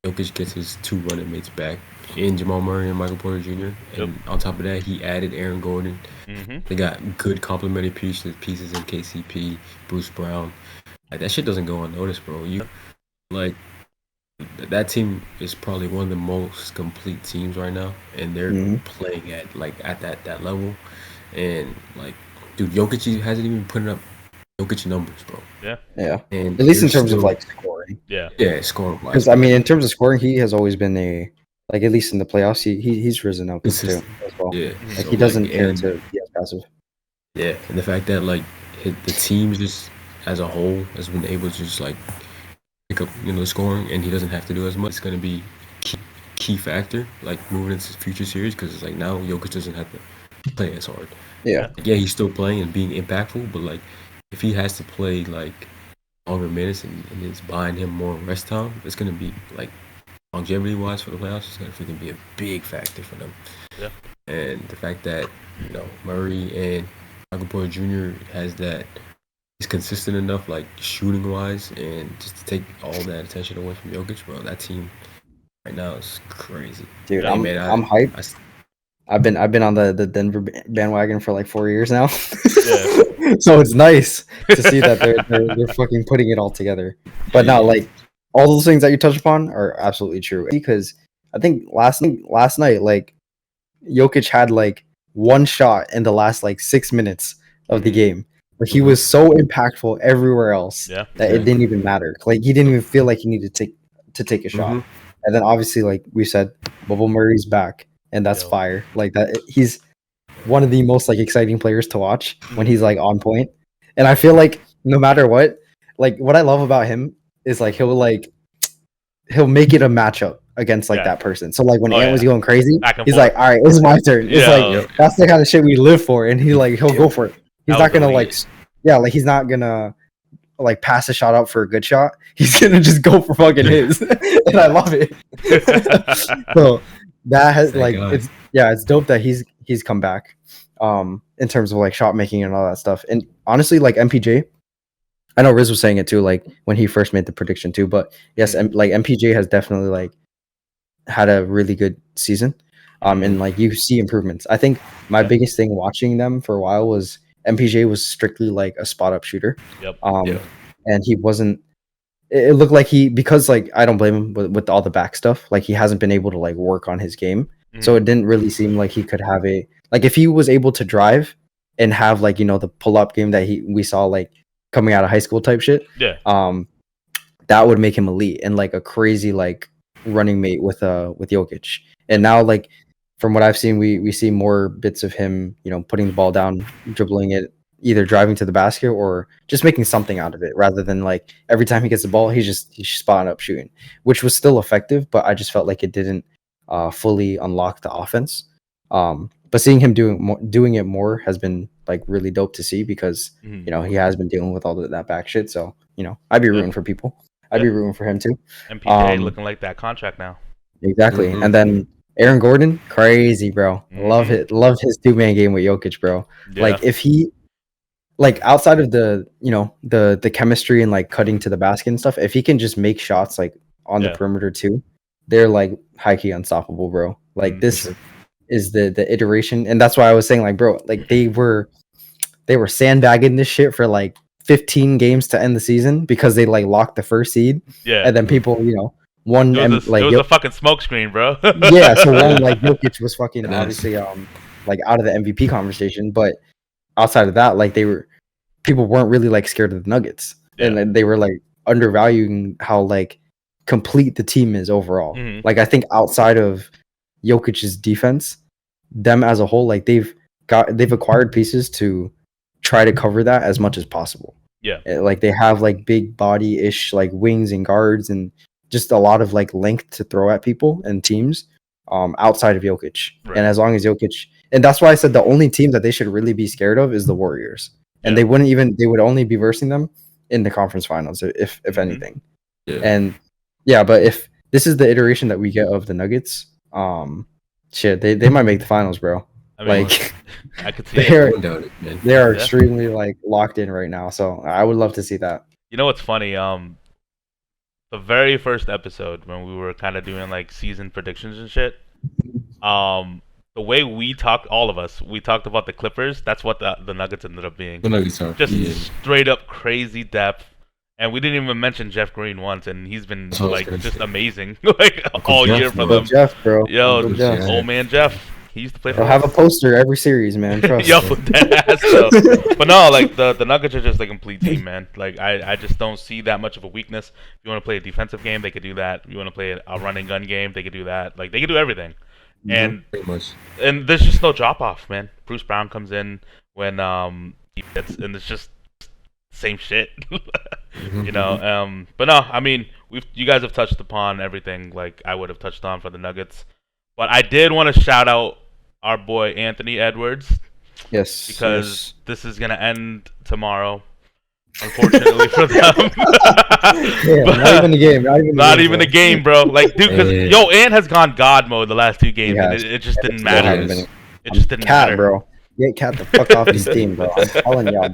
Jokic gets his 2 running mates back in Jamal Murray and Michael Porter Jr. And on top of that, he added Aaron Gordon. They got good complementary pieces in KCP, Bruce Brown. Like, that shit doesn't go unnoticed, bro. Like that team is probably one of the most complete teams right now, and they're playing at that level. And like, dude, Jokic hasn't even put up Jokic numbers, bro. Yeah. And At least in they're terms of still- like scoring. yeah, scoring wise. Because I mean, in terms of scoring, he has always been at least in the playoffs, he's risen up too Consistent. as well. Yeah, Like so, he doesn't care and- to be as passive. Yeah, and the fact that like the team just as a whole has been able to just like pick up the scoring, and he doesn't have to do as much. It's going to be key factor like moving into future series because it's like now Jokic doesn't have to play as hard. Yeah. Yeah, he's still playing and being impactful, but like if he has to play like longer minutes and it's buying him more rest time, it's going to be like longevity wise for the playoffs. It's going to freaking be a big factor for them. Yeah. And the fact that Murray and Michael Porter Jr. has that. He's consistent enough, like shooting wise, and just to take all that attention away from Jokic, bro. That team right now is crazy. Dude, Hey, I'm hyped. I've been on the Denver bandwagon for like 4 years now. So it's nice to see that they're fucking putting it all together. But now, like, all those things that you touched upon are absolutely true. Because I think last night, like, Jokic had like one shot in the last like 6 minutes of the game. But he was so impactful everywhere else that it didn't even matter. Like, he didn't even feel like he needed to take a shot. And then obviously, like we said, Bubble Murray's back, and that's fire. Like that, he's one of the most like exciting players to watch when he's like on point. And I feel like no matter what, like what I love about him is like he'll make it a matchup against like that person. So like when Ant was going crazy, he's like, all right, it's my turn. It's like that's the kind of shit we live for, and he'll go for it. He's not gonna he's not gonna like pass a shot out for a good shot. He's gonna just go for fucking his, and I love it. So that has it's dope that he's come back, in terms of like shot making and all that stuff. And honestly, like MPJ, I know Riz was saying it too, like when he first made the prediction too. But yes, like MPJ has definitely like had a really good season, and like you see improvements. I think my biggest thing watching them for a while was MPJ was strictly like a spot up shooter. And he wasn't. It looked like because like I don't blame him with all the back stuff. Like he hasn't been able to like work on his game, so it didn't really seem like he could have if he was able to drive and have like the pull up game that we saw like coming out of high school type shit. That would make him elite and like a crazy like running mate with Jokic. And now like from what I've seen, we see more bits of him, putting the ball down, dribbling it, either driving to the basket or just making something out of it, rather than like every time he gets the ball, he's spotting up shooting, which was still effective, but I just felt like it didn't fully unlock the offense. But seeing him doing it more has been like really dope to see because he has been dealing with all that back shit. So I'd be rooting for people. I'd be rooting for him too. MPJ looking like that contract now. Exactly, and then Aaron Gordon, crazy, bro. Love it. Love his 2-man game with Jokic, bro. Like if he, like outside of the the chemistry and like cutting to the basket and stuff, if he can just make shots like on the perimeter too, they're like high key unstoppable, bro. Like this is the iteration, and that's why I was saying like, bro, like they were sandbagging this shit for like 15 games to end the season because they like locked the first seed, and then people one It was like a fucking smoke screen, bro. yeah, so one like Jokic was fucking It is. obviously like out of the MVP conversation, but outside of that, like people weren't really like scared of the Nuggets, and then they were like undervaluing how like complete the team is overall. Mhm. Like I think outside of Jokic's defense, them as a whole, like they've acquired pieces to try to cover that as much as possible. Yeah. Like they have like big body ish like wings and guards and just a lot of like length to throw at people and teams outside of Jokic. Right. And as long as Jokic, and that's why I said the only team that they should really be scared of is the Warriors. And they would only be versing them in the conference finals if anything. Yeah. And yeah, but if this is the iteration that we get of the Nuggets, shit, they might make the finals, bro. I mean, Like I could see it. Don't doubt it, man. they are Yeah. extremely like locked in right now. So I would love to see that. You know what's funny? The very first episode when we were kind of doing like season predictions and shit, the way we talked, all of us, we talked about the Clippers. That's what the Nuggets ended up being. The Nuggets are Just straight up crazy depth. And we didn't even mention Jeff Green once, and he's been That's what I was like gonna just say. amazing like all Jeff, year for bro. Go them. Jeff, bro. Yo, Go Jeff. Jeff. old man Jeff. He used to play for They'll have a poster every series, man. Trust. Yo, that's so. But no, like the Nuggets are just a complete team, man. Like I just don't see that much of a weakness. If you want to play a defensive game, they could do that. If you want to play a run and gun game, they could do that. Like they could do everything. And pretty much. and there's just no drop off, man. Bruce Brown comes in when he gets, and it's just same shit. You know. But no, I mean, you guys have touched upon everything like I would have touched on for the Nuggets. But I did want to shout out our boy Anthony Edwards Yes. because this is gonna end tomorrow, unfortunately for them. Yeah, not even a game. Not even a game, bro. Like, dude, because Yeah. yo, Ant has gone God mode the last 2 games, He and has. it just didn't It matter. hasn't been- It just didn't Cat, matter, bro. Get Cat the fuck off this team, bro. I'm telling y'all.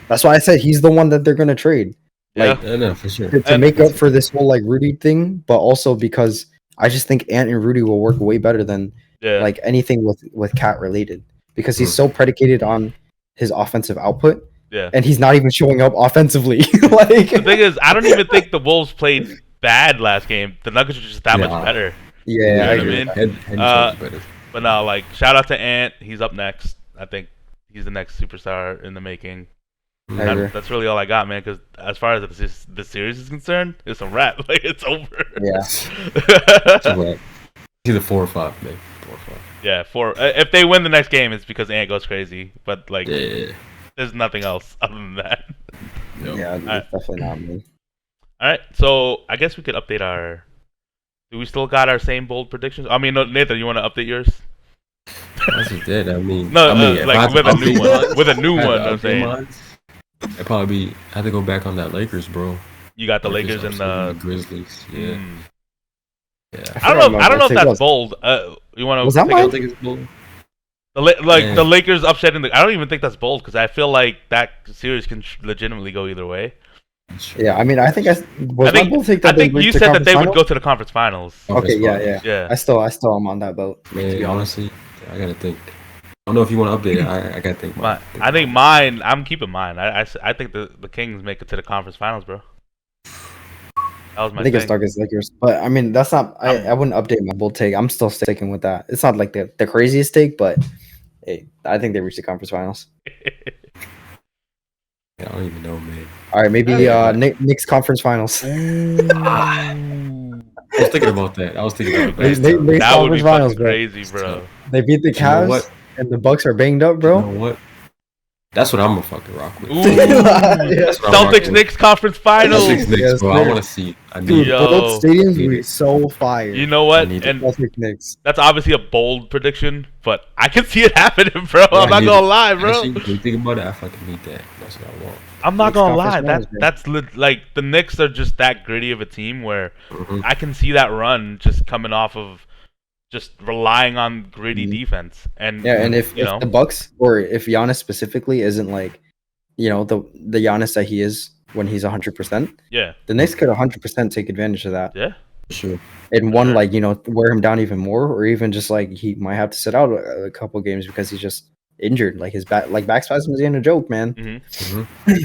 That's why I said he's the one that they're gonna trade. Like Yeah, no, for sure. to make up for this whole like Rudy thing, but also because I just think Ant and Rudy will work way better than Yeah, like anything with Cat related because he's so predicated on his offensive output yeah. and he's not even showing up offensively. The like thing is, I don't even think the Wolves played bad last game. The Nuggets are just that much Yeah. better. yeah, You know I what I agree. mean? Head Uh, is better. But no, like, shout out to Ant. He's up next. I think he's the next superstar in the making. I agree. That's really all I got, man. Because as far as the series is concerned, it's a wrap. Like, it's over. Yeah. So, he's a 4 or 5, man. 4 or 5. Yeah, if they win the next game, it's because Ant goes crazy. But like, Yeah. there's nothing else other than that. No. Yeah, it's Alright. definitely not me. All right, so I guess we could update our. Do we still got our same bold predictions? I mean, no, Nathan, you want to update yours? I just did. I mean, No, if I like had to with a new update one. With a new I had one, to I'm update saying. mine, I'd probably be. I had to go back on that Lakers, bro. You got the Lakers and upsetting the. Grizzlies. Yeah. Mm. Yeah. I don't know. I don't know if It that's was- bold. You want to? Was that I mine? don't think it's bull. Like the Man. Lakers upsetting the. I don't even think that's bold because I feel like that series can legitimately go either way. Yeah, I mean, I think was I think, my bold take I that they think you reached the said that they would conference go to the conference finals. final? Okay, yeah. Yeah. I still am on that boat. to Man, be honest. honestly, I gotta think. I don't know if you want to update it. I gotta think. I think mine. I'm keeping mine. I think the Kings make it to the conference finals, bro. That was my I think thing. it's Nuggets Lakers, but I mean that's not. I wouldn't update my bold take. I'm still sticking with that. It's not like the craziest take, but hey, I think they reached the conference finals. I don't even know, man. All right, maybe Knicks conference finals. I was thinking about that. I was thinking about that. They- You That would be conference finals, fucking bro. crazy, bro. They beat the know Cavs, what? and the Bucks are banged up, bro. know what? That's what I'm gonna fucking rock with. Ooh. That's what I'm rocking Celtics with. Knicks conference finals. Celtics Knicks, Yes, bro. I sir. want to see. I need. Dude, Yo. both stadiums would be so fire. You know what? I need it. And Celtics Knicks. that's obviously a bold prediction, but I can see it happening, bro. Yeah, I'm I not need gonna it. lie, bro. Actually, when you think about it, I fucking need that. That's what I want. I'm not Knicks gonna lie. conference finals, bro. That's like the Knicks are just that gritty of a team where Mhm. I can see that run just coming off of just relying on gritty Mhm. defense. And Yeah, and if you know, the Bucks or if Giannis specifically isn't like, the Giannis that he is when he's 100%, yeah, the Knicks could 100% take advantage of that yeah, For sure. and one Sure. like wear him down even more, or even just like he might have to sit out a couple games because he's just injured. Like his back spasms ain't a joke, man. Mhm. yeah,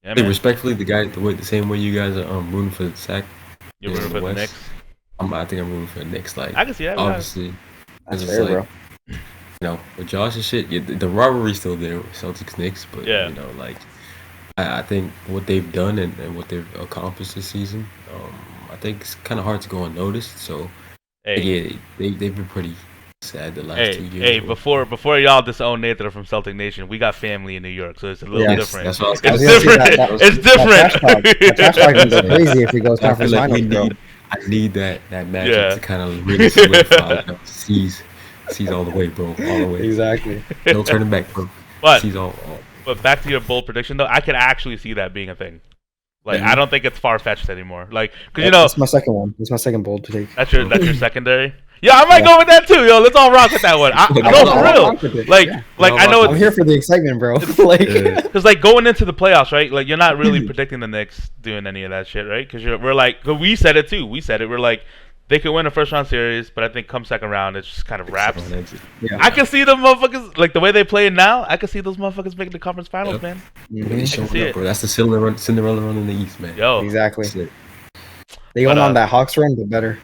Hey, man. respectfully, the same way you guys are rooting for Zach. You're in rooting the for the West. Knicks. I think I'm rooting for the Knicks. Like, I can see that. obviously, That's it's fair, like, bro. you know, with Josh and shit, yeah, the rivalry's still there with Celtics Knicks, but Yeah. you know, like I think what they've done and what they've accomplished this season, I think it's kind of hard to go unnoticed. So Hey, yeah, they've been pretty sad the last hey, 2 years. hey! but- Before y'all disown Nathan from Celtic Nation, we got family in New York, so it's a little Yes, different. that's what I was It's gonna say. different. That was- It's different. That trash talk can go crazy if he goes I feel conference like we finals, bro. I need that matchup Yeah. to kind of really solidify. You know, C's all the way, bro, all the way. Exactly. No turning back, bro. But C's all. But back to your bold prediction though, I could actually see that being a thing. Like Yeah. I don't think it's far fetched anymore. Like because you know That's my second one. That's my second bold take. that's your secondary. Yeah, I might go with that too, yo. Let's all rock with that one. No, for real. Like I know I'm here for the excitement, bro. Like, because like going into the playoffs, right? Like you're not really predicting the Knicks doing any of that shit, right? Because we're like, cause we said it too. We said it. We're like, they could win a first round series, but I think come second round, it's just kind of wraps. yeah. I can see the motherfuckers like the way they play now. I can see those motherfuckers making the conference finals, Yep. man. Really Mhm. showing see up, it. bro. That's the Cinderella run in the East, man. Yo, Exactly. That's it. They But, went on that Hawks run, but better.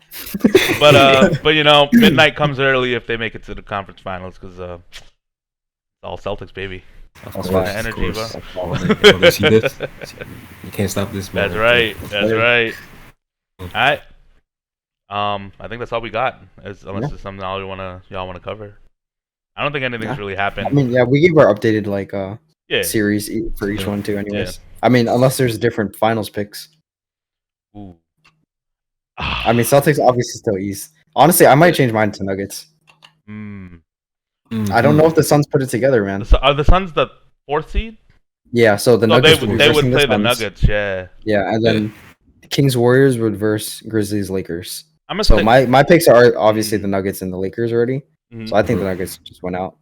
but you know, midnight comes early if they make it to the conference finals because it's all Celtics, baby. Of That's course, fine. of Energy, course. bro. You see this? You can't stop this, man. That's right. That's right. All right. I think that's all we got. Unless Yeah. there's something y'all wanna cover. I don't think anything's Yeah. really happened. I mean, yeah, we gave our updated yeah. series for each Yeah. one too. Anyways, I mean, unless there's different finals picks. Ooh. I mean, Celtics obviously still East. Honestly, I might change mine to Nuggets. Mm. I don't know if the Suns put it together, man. Are the Suns the 4th seed? Yeah, so the No, Nuggets they would would versing play the Suns. Nuggets. Yeah. Yeah, and then Kings Warriors would verse Grizzlies Lakers. I'm gonna So stick. my picks are obviously the Nuggets and the Lakers already. Mhm. So I think the Nuggets just went out.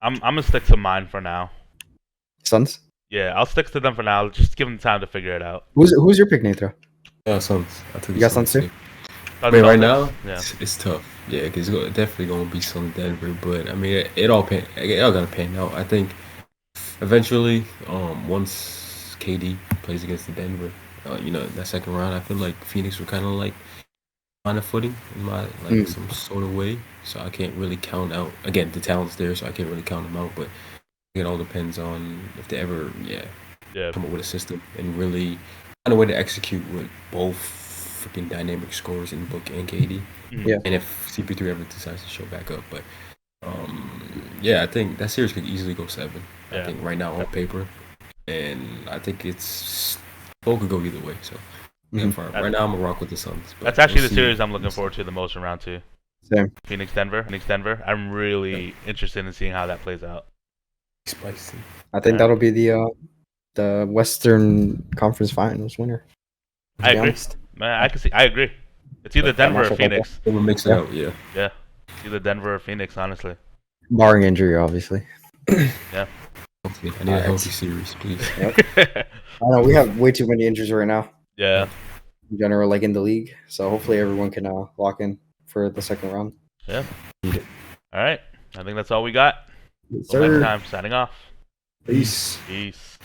I'm gonna stick to mine for now. Suns. Yeah, I'll stick to them for now. Just give them time to figure it out. Who's your pick, Nathan? Yeah, Suns. I took You the got Suns too? I mean, right now, Yeah. it's tough. Yeah, because it's definitely going to be some Denver. But I mean, it all got to pan out. I think eventually, once KD plays against the Denver, that second round, I feel like Phoenix were kind of like on a footing in my some sort of way. So I can't really count out. Again, the talent's there, so I can't really count them out. But it all depends on if they ever, come up with a system and really find a way to execute with both freaking dynamic scores in Book and KD. Yeah. And if CP3 ever decides to show back up, but I think that series could easily go 7. Yeah. I think right now on paper, and I think it's both could go either way. So right now I'm gonna rock with the Suns. But That's actually we'll the see. series I'm looking forward to the most in round 2. Same. Phoenix Denver. I'm really interested in seeing how that plays out. Spicy. I think Yeah. that'll be the Western Conference Finals winner. to I be agree. honest. Man, I agree. It's either Denver or matchup, Phoenix. We'll mix it Yeah. out. Yeah. Yeah. It's either Denver or Phoenix, honestly. Barring injury, obviously. Okay. I need a Alright. healthy series, please. I know we have way too many injuries right now Yeah. in general, like in the league. So hopefully everyone can lock in for the second round. All right. I think that's all we got. Yes, Till next sir. time. Signing off. Peace. Peace.